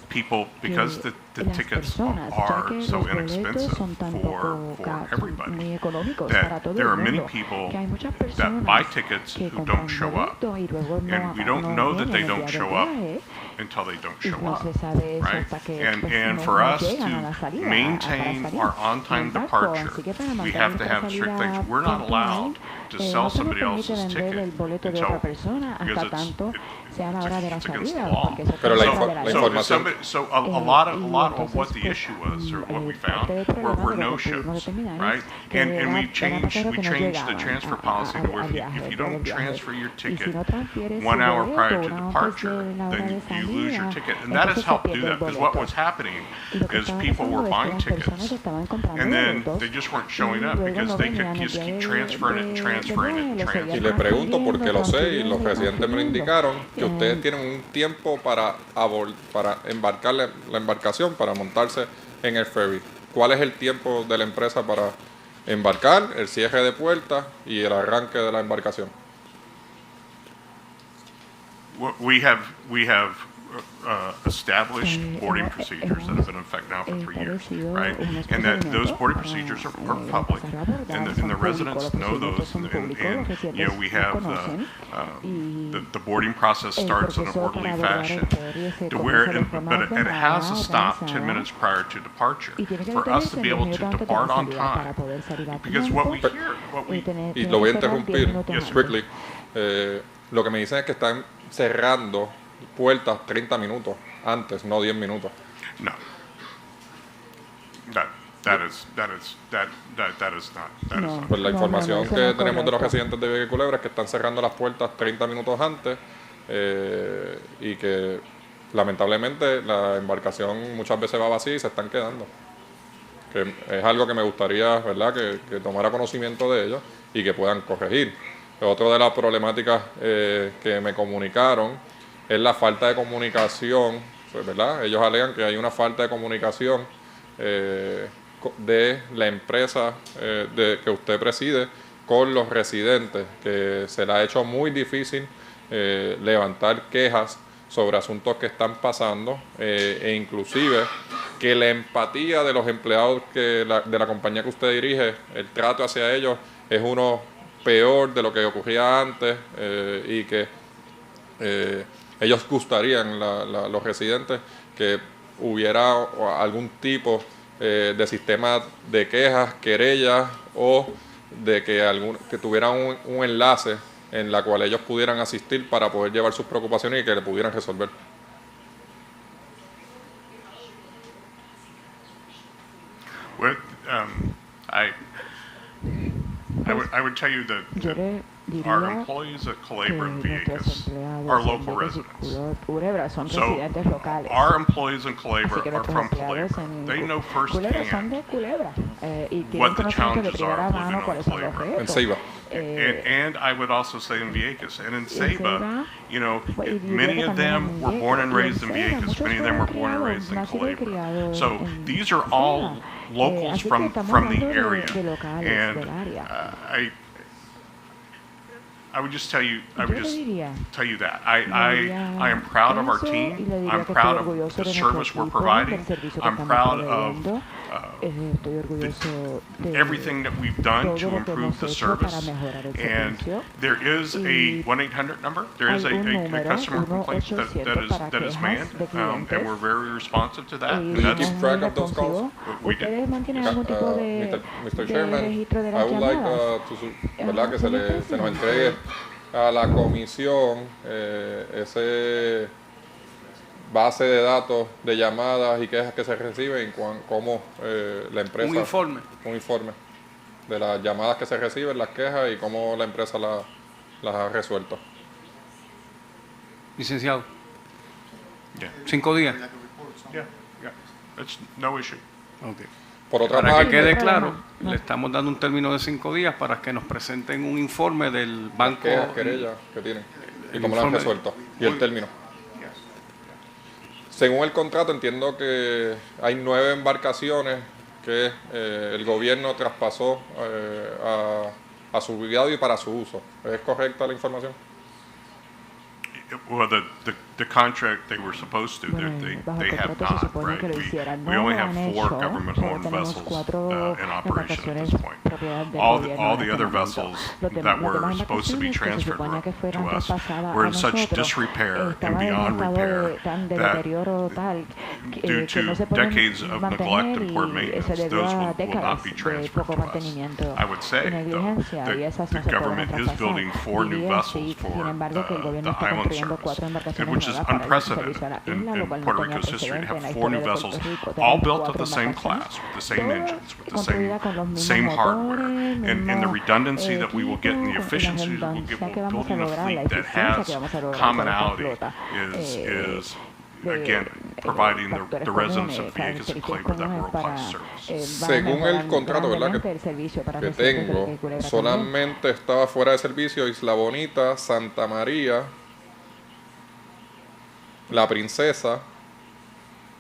people, because the las tickets personas, ya are que so los boletos inexpensive son tan for son everybody muy económicos para that todo there are el many mundo, people que hay muchas that buy personas tickets que who compran don't show up, boletos y luego and we don't no know that vienen they el don't día del show up viaje until they don't y show no up, se sabe eso right? hasta que And no for us llegan a la to salida, maintain para salir our on-time del barco. departure, Así que para we mantener have to nuestra have strict salida things. We're not puntual, allowed to no sell se nos somebody permite else's vender el ticket boleto de until, otra persona hasta because tanto sea la hora de la it's against the salida, law. porque eso Pero está la fuera de la ley. información- So a lot of what the issue was, or what we found, were no-shows, right? And we changed the transfer policy to where if you don't transfer your ticket 1 hour prior to departure, then you lose your ticket. And that has helped do that, because what was happening is people were buying tickets, and then they just weren't showing up because they could just keep transferring it and transferring it and Y transferring le it. pregunto porque lo sé y los residentes me lo indicaron que ustedes tienen un tiempo para embarcar la embarcación, para montarse en el ferry. ¿Cuál es el tiempo de la empresa para embarcar, el cierre de puertas y el arranque de la embarcación? We have established boarding procedures that have been in effect now for 3 years, right? And that those boarding procedures are public, and the residents know those. And you know, we have the boarding process starts in an orderly fashion, to where but it has to stop 10 minutes prior to departure for us to be able to depart on time. Because what we hear, Y lo voy a interrumpir, quickly. Lo que me dicen es que están cerrando puertas 30 minutos antes, no 10 minutos. No. That is not. Pues la información que tenemos de los residentes de Vieques y Culebra es que están cerrando las puertas 30 minutos antes y que lamentablemente la embarcación muchas veces va vacía y se están quedando. Que es algo que me gustaría, ¿verdad?, que tomara conocimiento de ellos y que puedan corregir. Otra de las problemáticas que me comunicaron es la falta de comunicación, pues, ¿verdad? Ellos alegan que hay una falta de comunicación de la empresa que usted preside con los residentes, que se le ha hecho muy difícil levantar quejas sobre asuntos que están pasando e inclusive que la empatía de los empleados de la compañía que usted dirige, el trato hacia ellos es uno peor de lo que ocurría antes y que ellos gustarían, los residentes, que hubiera algún tipo de sistema de quejas, querellas o de que tuvieran un enlace en la cual ellos pudieran asistir para poder llevar sus preocupaciones y que le pudieran resolver. Well, I would tell you that our employees at Culebra and Vieques are local residents. So our employees in Culebra are from Culebra. They know firsthand what the challenges are of living on Culebra. En Ceiba. And I would also say in Vieques. And in Ceiba, you know, many of them were born and raised in Vieques. Many of them were born and raised in Culebra. So these are all locals from the area. And I would just tell you that I am proud of our team. I'm proud of the service we're providing. I'm proud of everything that we've done to improve the service. And there is a 1-800 number. There is a customer complaint that is manned, and we're very responsive to that. Do you keep track of those calls? We do. Mr. Chairman, I would like ¿verdad?, que se nos entregue a la comisión ese base de datos de llamadas y quejas que se reciben, cómo la empresa... Un informe. Un informe de las llamadas que se reciben, las quejas y cómo la empresa las ha resuelto. Licenciado. Yeah. 5 días. Yeah. That's no issue. Okay. Por otra Para parte, que quede claro, le estamos dando un término de 5 días para que nos presenten un informe del banco. las querellas que tienen y cómo las han resuelto y el término. Según el contrato, entiendo que hay 9 embarcaciones que el gobierno traspasó a su cuidado y para su uso. ¿Es correcta la información? Well, the contract they were supposed to, they have not, right? We only have 4 government-owned vessels in operation at this point. All the other vessels that were supposed to be transferred to us were in such disrepair and beyond repair that due to decades of neglect and poor maintenance, those will not be transferred to us. I would say, though, that the government is building 4 new vessels for the island service, which is unprecedented in Puerto Rico's history to have 4 new vessels, all built of the same class, with the same engines, with the same hardware, and the redundancy that we will get and the efficiency that we'll get while building a fleet that has commonality is again, providing the residents of Vieques and Culebra that world-class service. Según el contrato, ¿verdad?, que tengo, solamente estaba fuera de servicio Isla Bonita, Santa María, La Princesa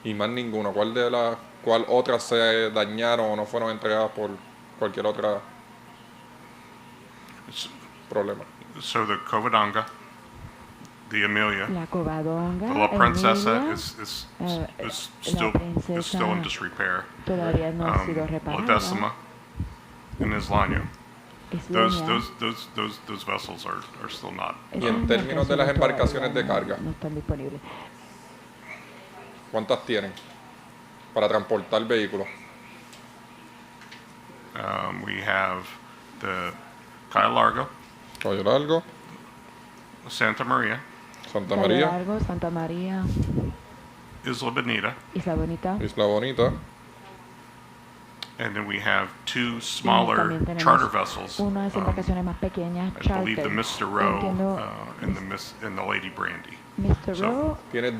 y más ninguno. ¿Cuál otras se dañaron o no fueron entregadas por cualquier otra problema? So the Covadonga, the Amelia, La Covadonga, the La Princesa Emilia, is still in disrepair. todavía no ha sido La reparada. Décima and Islanio. Isleña, Those vessels are still not. Y en términos de las embarcaciones de carga, no están disponibles. ¿cuántas tienen para transportar vehículos? We have the Cayo Largo, Cayo Largo, Santa Maria, Santa Cayo María, Largo, Santa María, Isla Bonita, Isla Bonita. Isla Bonita, and then we have 2 Y smaller también tenemos charter vessels. unas embarcaciones más pequeñas, I believe the charter. Mr. Rowe Entiendo, and the Lady Brandy Mr. so- Rowe tienes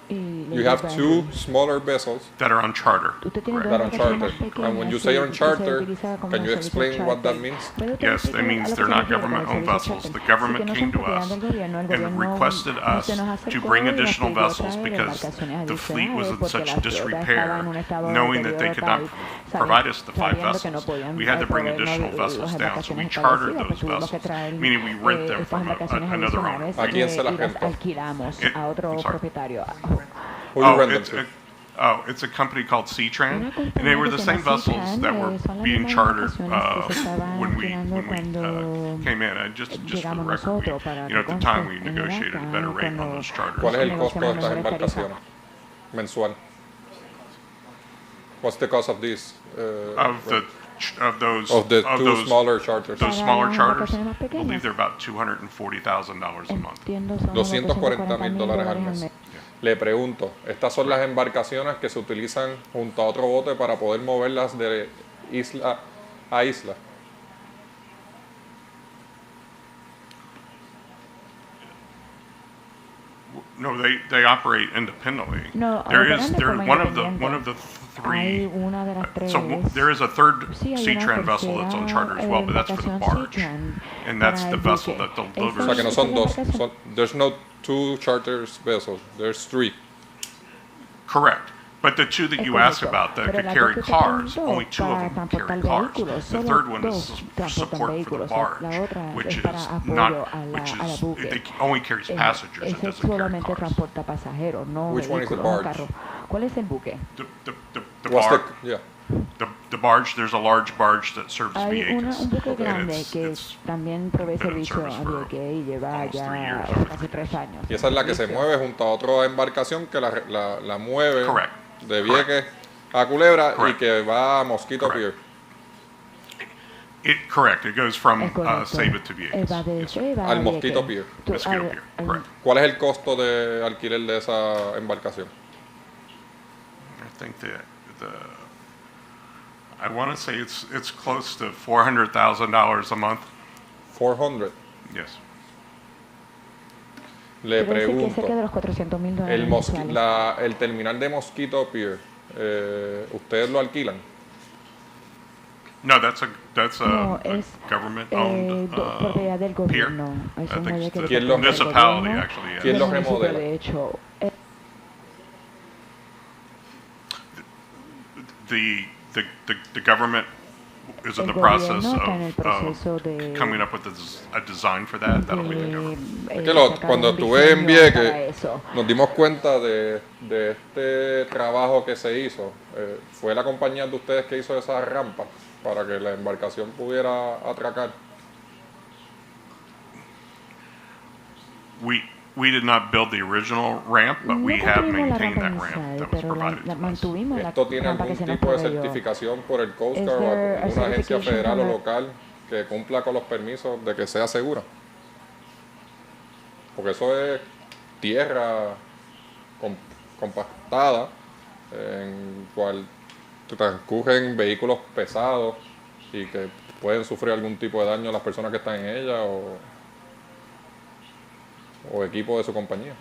y you Lady have Brandy. 2 smaller vessels that are on charter. Usted tiene correct. dos that are on embarcaciones charter. más And when you pequeñas, say sí, on que se charter, utiliza como can you servicio explain what that charter. means? ¿Puede usted Yes, that explicar means a lo they're que not se refiere con el government-owned servicio vessels. charter? The government Sí, que no came son to propiedad us del gobierno, el and gobierno requested us se nos to acercó bring y nos additional pidió vessels traer because embarcaciones the fleet was in adicionales porque such la flota estaba disrepair, en un estado de knowing that they could not deterioro provide us the 5 sabiendo que no vessels. podían We had to bring proveernos additional las vessels down, so we embarcaciones chartered establecidas, pues those tuvimos que vessels, traer meaning we rent them estas from embarcaciones another owner. adicionales ¿A quién se las y las renta? alquilamos a otro I'm sorry. propietario. Who you Oh, rent it's them to? it's a company called Seatran, Una and they compañía were que the se same llama vessels Seatran, that were son las being mismas chartered embarcaciones que se estaban when we alquilando cuando came in. And just for the llegamos record, nosotros para at the que time we conste en el negotiated a acta, better rate on cuando those charters. ¿Cuál es el negociamos costo de estas mejores tarifas. embarcaciones mensual? What's the cost of these? Of those Smaller charters. Those Para smaller las charters, embarcaciones más I believe pequeñas. they're about $240,000 a month. Entiendo, son $240,000 al mes. Le pregunto, estas son las embarcaciones que se utilizan junto a otro bote para poder moverlas de isla a isla. No, they operate independently. No, There operan is de there forma one of the Hay 3. una de las tres. So there is a third Sí, hay una Seatran vessel that's on charter as well, but that's for the embarcación barge, Seatran and that's para the el vessel buque. that O delivers. sea que no son dos. Esa embarcación. There's no 2 charters vessels. There's 3. Correct. But the 2 that Es you asked correcto. about that Pero could las carry dos que cars, preguntó only 2 of para them transportar carry cars. vehículos, The solo third one dos is transportan support for the vehículos. barge, La otra which es para is apoyo not, a la it buque. only carries passengers. It Ese doesn't carry solamente cars. transporta pasajeros, no Which one is the vehículos, no barge? carros. ¿Cuál es el buque? The What's bar, yeah. the barge. There's a large barge that serves Hay un Vieques. buque Okay. grande It's- que it's también provee been in servicio service a for Vieques y lleva almost 3 ya years. casi 3 años. Y esa es la que se mueve junto a otra embarcación que la mueve Correct. de Vieques a Culebra Correct. y que va a Mosquito Correct. Pier. Correct. It goes from Es correcto. Save It to Vieques. Va de Yes, sir. Ceiba a Al Mosquito Vieques. Pier. Mosquito Pier. Correct. ¿Cuál es el costo de alquiler de esa embarcación? I think I want to say it's close to $400,000 a month. 400. Yes. Le Quiere decir que es cerca de pregunto, los $400,000 el, mensuales. el terminal de Mosquito Pier, ¿ustedes lo alquilan? No, that's a No, es government-owned propiedad del pier. gobierno. Es I un think muelle que the ¿Quién lo- pertenece al municipality gobierno. actually. ¿Quién El lo municipio, remodela? de hecho, The government is in El the process gobierno está en el proceso of de coming up with a design for that. That'll be the government. Es que cuando sacar un estuve en diseño para Vieques, eso. nos dimos cuenta de este trabajo que se hizo. Fue la compañía de ustedes que hizo esas rampas para que la embarcación pudiera atracar. We did not build the original ramp, but we No have construimos la maintained rampa that ramp inicial, that was pero provided to us. mantuvimos la ¿Esto tiene rampa que algún se nos tipo de proveyó. certificación por el Coast Is Guard o there a alguna agencia certification federal o from the- local que cumpla con los permisos de que sea segura? Porque eso es tierra compactada en cual transcurren vehículos pesados y que pueden sufrir algún tipo de daño a las personas que están en ella o equipo de su compañía.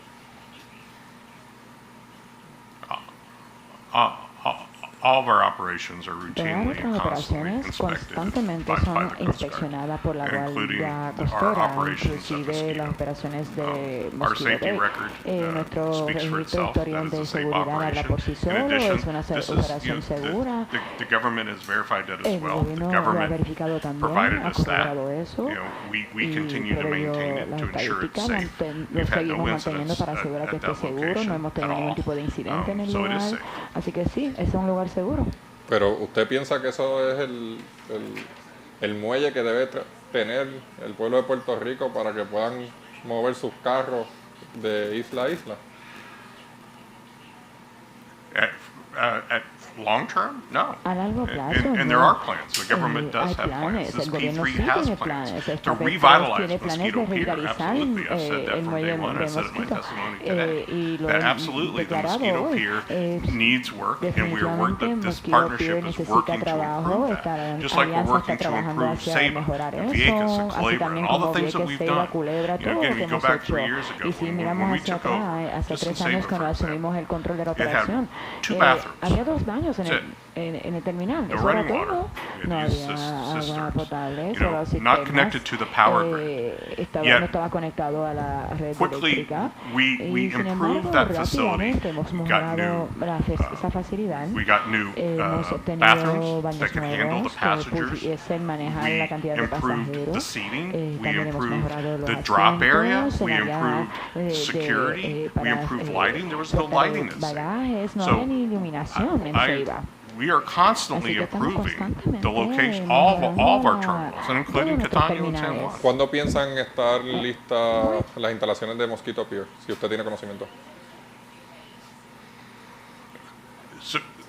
All of our operations are Todas routinely nuestras and constantly operaciones inspected constantemente by son the Coast Guard, inspeccionadas por la including Guardia our Costera, operations of inclusive las Mosquito. operaciones de Our Mosquito safety Bay. record Nuestro speaks for registro itself. historial That de is a safe seguridad habla por sí operation. In solo, addition, es una this is, operación segura. the government has verified that as El well. The gobierno lo ha government verificado también, provided ha us that. corroborado eso We y continue to maintain proveyó it las to ensure it's estadísticas, safe. lo We've had seguimos no manteniendo incidents para asegurar que at esté that seguro, no location hemos at tenido ningún all. tipo de incidente en el So it is lugar, safe. así que sí, es un lugar seguro. Pero ¿usted piensa que eso es el muelle que debe tener el pueblo de Puerto Rico para que puedan mover sus carros de isla a isla? At long term, no. A largo plazo, And there no. are plans. The government does Hay have plans. planes, This el gobierno P3 sí has tiene plans planes. to Esta P3 revitalize tiene planes de Mosquito Pier. revitalizar Absolutely. I've said that el from muelle day one. de I said it in my Mosquito. testimony Y today. lo That he absolutely the declarado Mosquito hoy. Pier needs work, and we are working. Definitivamente This Mosquito partnership Pier is necesita working to trabajo, improve esta that. Just like we're alianza está working to trabajando improve hacia Ceiba mejorar and Vieques eso, and así Culebra también and all como the things that Vieques, we've Ceiba, done. Culebra, todo Again, lo que you go hemos back hecho. 3 years ago Y si when miramos we hacia took over, atrás, hace just in 3 años Ceiba, cuando for asumimos el control de la It had operación, 2 bathrooms. había 2 baños That's it. en el terminal, No eso era running water. todo. We No had to use había agua cisterns. potable, You solo know, not cisternas. connected to the power grid. No Yet, estaba conectado a la red quickly, eléctrica. we Y sin improved embargo, that facility. rápidamente hemos We got mejorado new, esa facilidad. we got new Hemos obtenido bathrooms baños that can handle the nuevos que passengers. pudiesen manejar We la cantidad de improved the pasajeros. seating. We También hemos improved mejorado los the drop area. asientos, We el área improved security. We improved lighting. There was no lighting in Ceiba. bagajes, no So, había ni iluminación en Ceiba. We are constantly Así que estamos improving constantemente the location, all of our mejorando terminals, and including todos nuestros Catania and San terminales. Juan. ¿Cuándo piensan estar listas las instalaciones de Mosquito Pier? Si usted tiene conocimiento.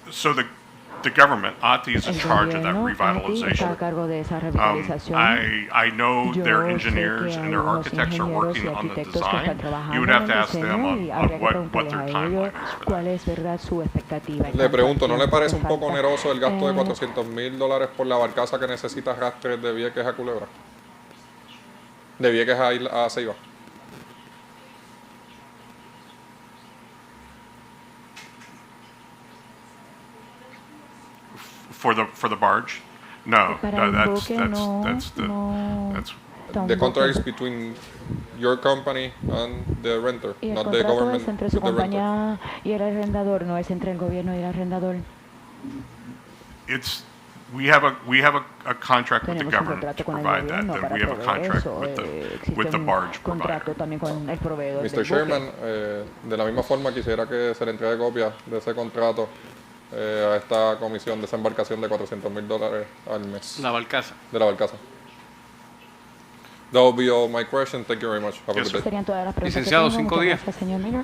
So the government, ATI, is in El charge of that gobierno ATI está a revitalization. cargo de esa revitalización. I know Yo their sé engineers que and their algunos architects are ingenieros working y on the arquitectos que están design. trabajando You would en have to el ask them diseño y habría que what preguntarles their a timeline ellos is for cuál that. es verdad su expectativa. Le pregunto, ¿no le parece un poco falta? oneroso el gasto de $400,000 por la barcaza que necesita arrastre de Vieques a Culebra? De Vieques a Ceiba. For the barge? No, Para el that's buque no, The contract is between your company and the renter, y el not the contrato government es entre with su the renter. compañía y el arrendador, no es entre el gobierno y el arrendador. We have a contract with the Tenemos un government to contrato con el provide that. gobierno Then para we have a proveer contract eso. with the Existe un barge contrato provider. también con el proveedor Mr. del Chairman, buque. de la misma forma quisiera que se le entregue copia de ese contrato a esta comisión de esa embarcación de $400,000 al mes. La barcaza. De la barcaza. That will be all my questions. Thank you very much. Have a Yes, good day. Serían todas las preguntas Licenciado, que tengo. 5 Muchas días. gracias, señor Miller.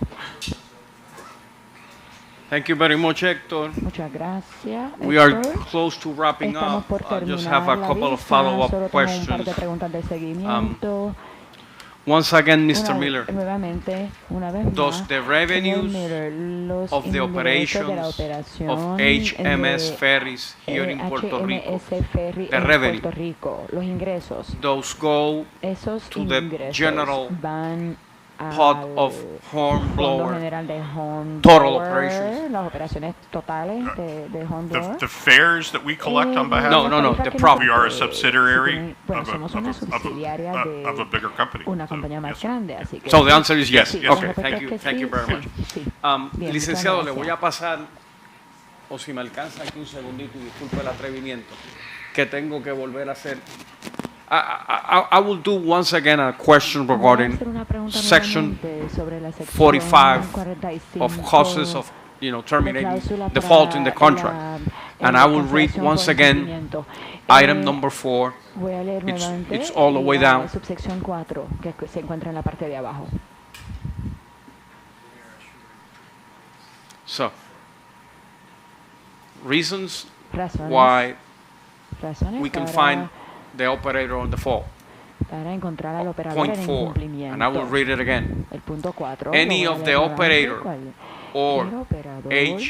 Thank you very much, Héctor. Muchas gracias. We are Héctor. close to wrapping Estamos up. por I just terminar have a la couple of lista. follow-up Solo tengo un par de questions. preguntas de seguimiento. Once again, Mr. Miller, Nuevamente, una vez does más, the señor revenues Miller, los of the ingresos de la operations operación of HMS de, ferries here in Puerto Rico, HMS Ferry the en revenue, Puerto Rico, los ingresos, those go esos to the ingresos general van pot al of Fondo Hornblower General de Hornblower, total operations? las operaciones totales de Hornblower. The fares that we collect on behalf No, of no, no, tarifa the que profit. we are a nosotros, subsidiary bueno, of a, somos of una a, subsidiaria of a bigger company. una So, compañía más yes. grande, así que So the answer is yes. sí, yes, la Okay, respuesta thank es you, que thank sí, you very much. sí. Bien, Licenciado, muchas le voy gracias. a pasar, o si me alcanza aquí un segundito y disculpe el atrevimiento. que tengo que volver a hacer. I will do once again a question regarding section 45 of causes of terminating, defaulting the contract. And I will read once again item number 4. It's all the way down. Subsección 4, que se encuentra en la parte de abajo. So, reasons why we can find the operator on default. Para encontrar al operador Point en 4, incumplimiento. and I will read it again. El punto 4. Any of the operator or HMSI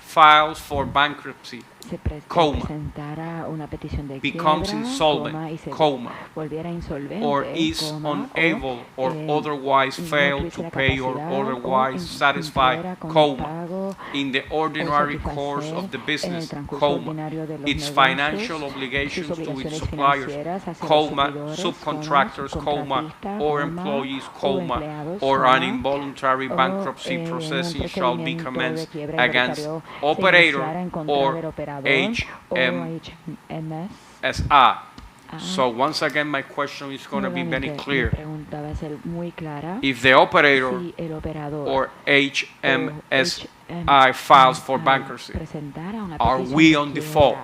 files for bankruptcy, presentara una petición de becomes quiebra, insolvent, y se volviera insolvente, or is unable or otherwise fail to pay or otherwise satisfy, in the ordinary course of the business, its financial obligations to its suppliers, subcontractors, or employees, or an involuntary bankruptcy processing shall be commenced against operator or HMSI. So once again, my question is going to be very clear. If the operator or HMSI files for bankruptcy, are we on default?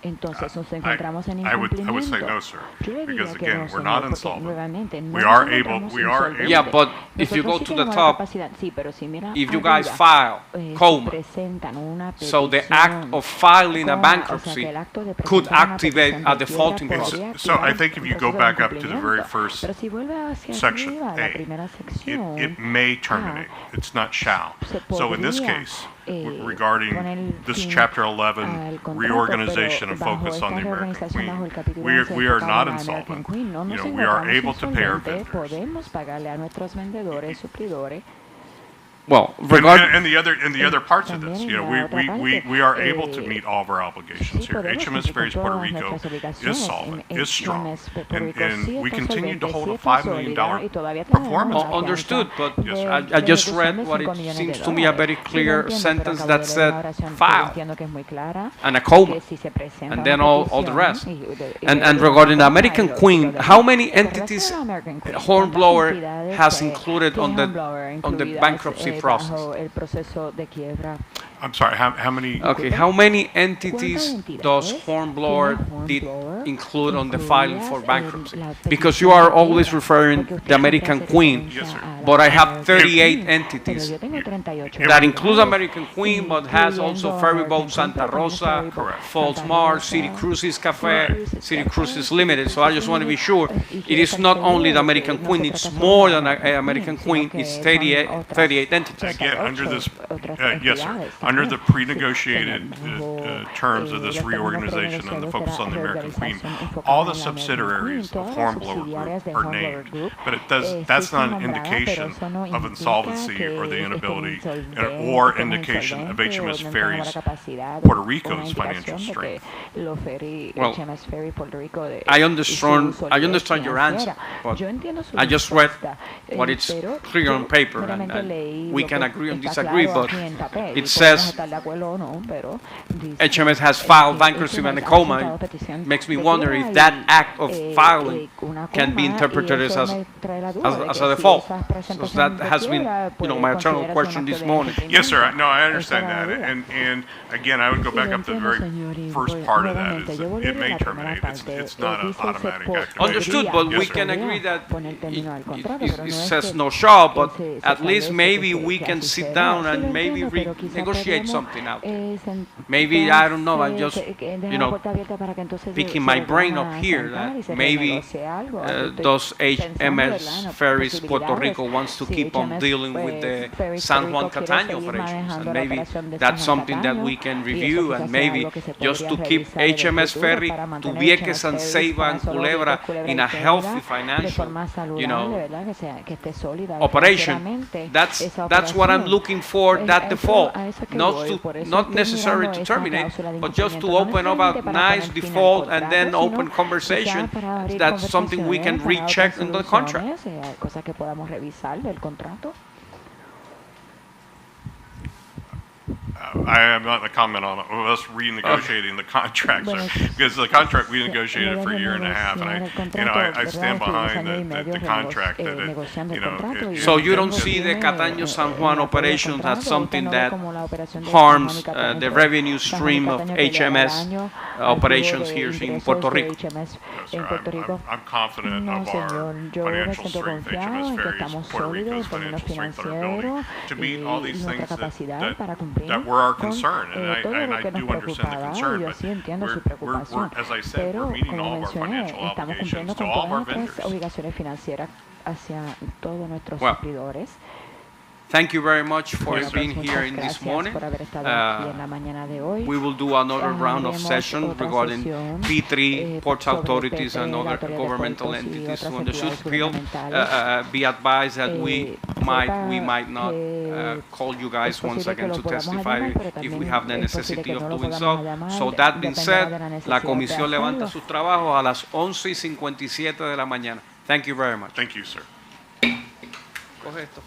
Entonces nos encontramos en I would incumplimiento. say no, sir, Yo le diría because que again, no, we're señor, not porque insolvent. nuevamente no We nos are able. encontramos We are able. insolventes. Yeah, but if you Nosotros go sí to the tenemos la top, capacidad, sí, pero si mira if you arriba, guys file, si presentan una so the petición, act of filing a o sea, bankruptcy que el acto de could presentar una activate petición a de defaulting quiebra process. podría So I activar think if un you go proceso de back up to the very incumplimiento. first Pero si vuelve hacia section arriba, la A, primera sección, it may terminate. It's not shall. se So in this podría, case, poner regarding this fin chapter al 11 contrato, reorganization and pero bajo focus on esta the American reorganización bajo el Queen, capítulo we 11 are enfocado not en la American insolvent. Queen, no nos We are encontramos able to pay our insolventes, vendors. podemos pagarle a nuestros vendedores, suplidores. Well, And the other parts of this, También en la otra we are parte, able to meet all of our obligations sí here. podemos HMS cumplir Ferries Puerto todas Rico nuestras is obligaciones. solvent, En is strong, HMS Puerto Rico sí and we está continue to solvente, hold sí a está $5 million sólida, y todavía tenemos performance una bond. Understood, but Yes, sir. I just read de what it 5 millones seems de to me a dólares. very Sí, lo clear entiendo, pero sentence acabo that de leer said una oración que file entiendo que es muy clara, and a coma, que si se presenta and una then all the petición rest. y And de regarding the coma, American y lo Queen, demás. how many Con respecto entities a la American Queen, Hornblower ¿cuántas entidades, has included tiene on the Hornblower bankruptcy incluidas, process? bajo el proceso de quiebra? I'm sorry, how many? Okay, how many entities ¿Cuántas does entidades Hornblower tiene did Hornblower include on the filing for incluidas bankruptcy? en la Because petición you are de always quiebra? referring Porque usted the American siempre hace Queen, referencia a la but I have American 38 Queen, pero entities yo tengo 38 that entidades, includes American Queen, but has also incluyendo Ferry American Boat Santa Queen, Rosa, Ferry Boat Falls Santa Mars, Rosa, City Cruises Cafe, Cruises City Cafe, Cruises City Limited. So I just Cruises want to be Limited. sure Y it is quiero not estar only the seguro American que no Queen, se it's trata more solo than de an American Queen, sino it's que 38, son otras 38 entities. Again, under this, otras yes, sir. entidades Under the también. pre-negotiated Bajo, terms of this los términos reorganization and the focus on the American Queen, reorganización enfocada all en the la American subsidiaries Queen, of todas las Hornblower subsidiarias de Group are Hornblower named, Group, but sí that's son not an nombradas, indication pero eso no of indica insolvency que or the estén inability insolventes, or estén indication of insolventes, HMS o no tengan la Ferries capacidad, Puerto una Rico's indicación financial de que strength. los ferry, Well, HMS Ferry Puerto Rico de, I y su understand solidez your answer, financiera. but Yo entiendo su I just read respuesta, what it's pero clear on yo paper, meramente and leí we lo can que agree or está disagree, claro but aquí en papel, y it podemos says estar de acuerdo o no, pero dice HMS has que filed bankruptcy HMS and a ha coma. presentado petición Makes me de wonder quiebra if that y, act of filing una can be coma, interpreted y eso as me trae la duda de as que a si default. esas So presentaciones that de has been, quiebra puede my eternal considerarse question un this acto de morning. Yes, sir. incumplimiento. No, I Esa understand era la that. duda. And again, I would go Sí, back lo up to the entiendo, very señor, y first voy- part of that. nuevamente, Is yo that volveré it a may la primera terminate. parte. It's not an Dice se automatic po- activation. Understood, but Yes, we sir. can podría agree that poner término al contrato, it pero no es says que- no shall, que but se at least establece maybe que- we que can así sit será. down Sí, and lo maybe entiendo, pero quizá negotiate podríamos, something out. sentarse, Maybe, I don't know, I'm just, dejar you la know, puerta abierta para que entonces picking se my vuelvan brain a up here sentar y that se maybe renegocie algo. Yo estoy those pensando, ¿verdad?, HMS en Ferries Puerto posibilidades. Rico wants to Si keep on HMS, dealing with the Ferries San Puerto Juan Rico quiere Cataño seguir operations, manejando and la maybe operación de that's San Juan something that Cataño, we can y eso review, quizás and sea maybe algo que se just to podría keep revisar en el HMS futuro Ferry, para mantener Tuvieques HMS and Ferries Ceiba and para Culebra Culebra in y a Ceiba healthy de financial, forma saludable, you know, ¿verdad? Que esté sólida operation. financieramente, That's esa what I'm operación. looking for, Pues that a default, eso que not voy, por eso not estoy necessary mirando to esa terminate, cláusula de but just to incumplimiento, open no up a necesariamente para nice poner fin al default and then contrato, open sino conversation. quizá para abrir That's something we can conversaciones, para recheck otras in the contract. soluciones, cosas que podamos revisar del contrato. I am not going to comment on us renegotiating the contract, sir, because the contract we negotiated for a year and a half, and I stand behind the contract that So you don't see the Cataño San Juan operations as something that harms the revenue stream of HMS operations here in Puerto Rico? Yes, sir. I'm confident of our financial strength, HMS Ferries, Puerto Rico's financial strength and ability to meet all these things that were our concern, and I do understand the concern, but we're, as I said, we're meeting all of our financial obligations to all of our vendors. Well, thank you very much for being here in this morning. We will do another round of session regarding P3, port authorities, and other governmental entities. On the should be advised that we might not call you guys once again to testify if we have the necessity of doing so. So that being said, la comisión levanta sus trabajos a las 11:57 de la mañana. Thank you very much. Thank you, sir. Coge esto.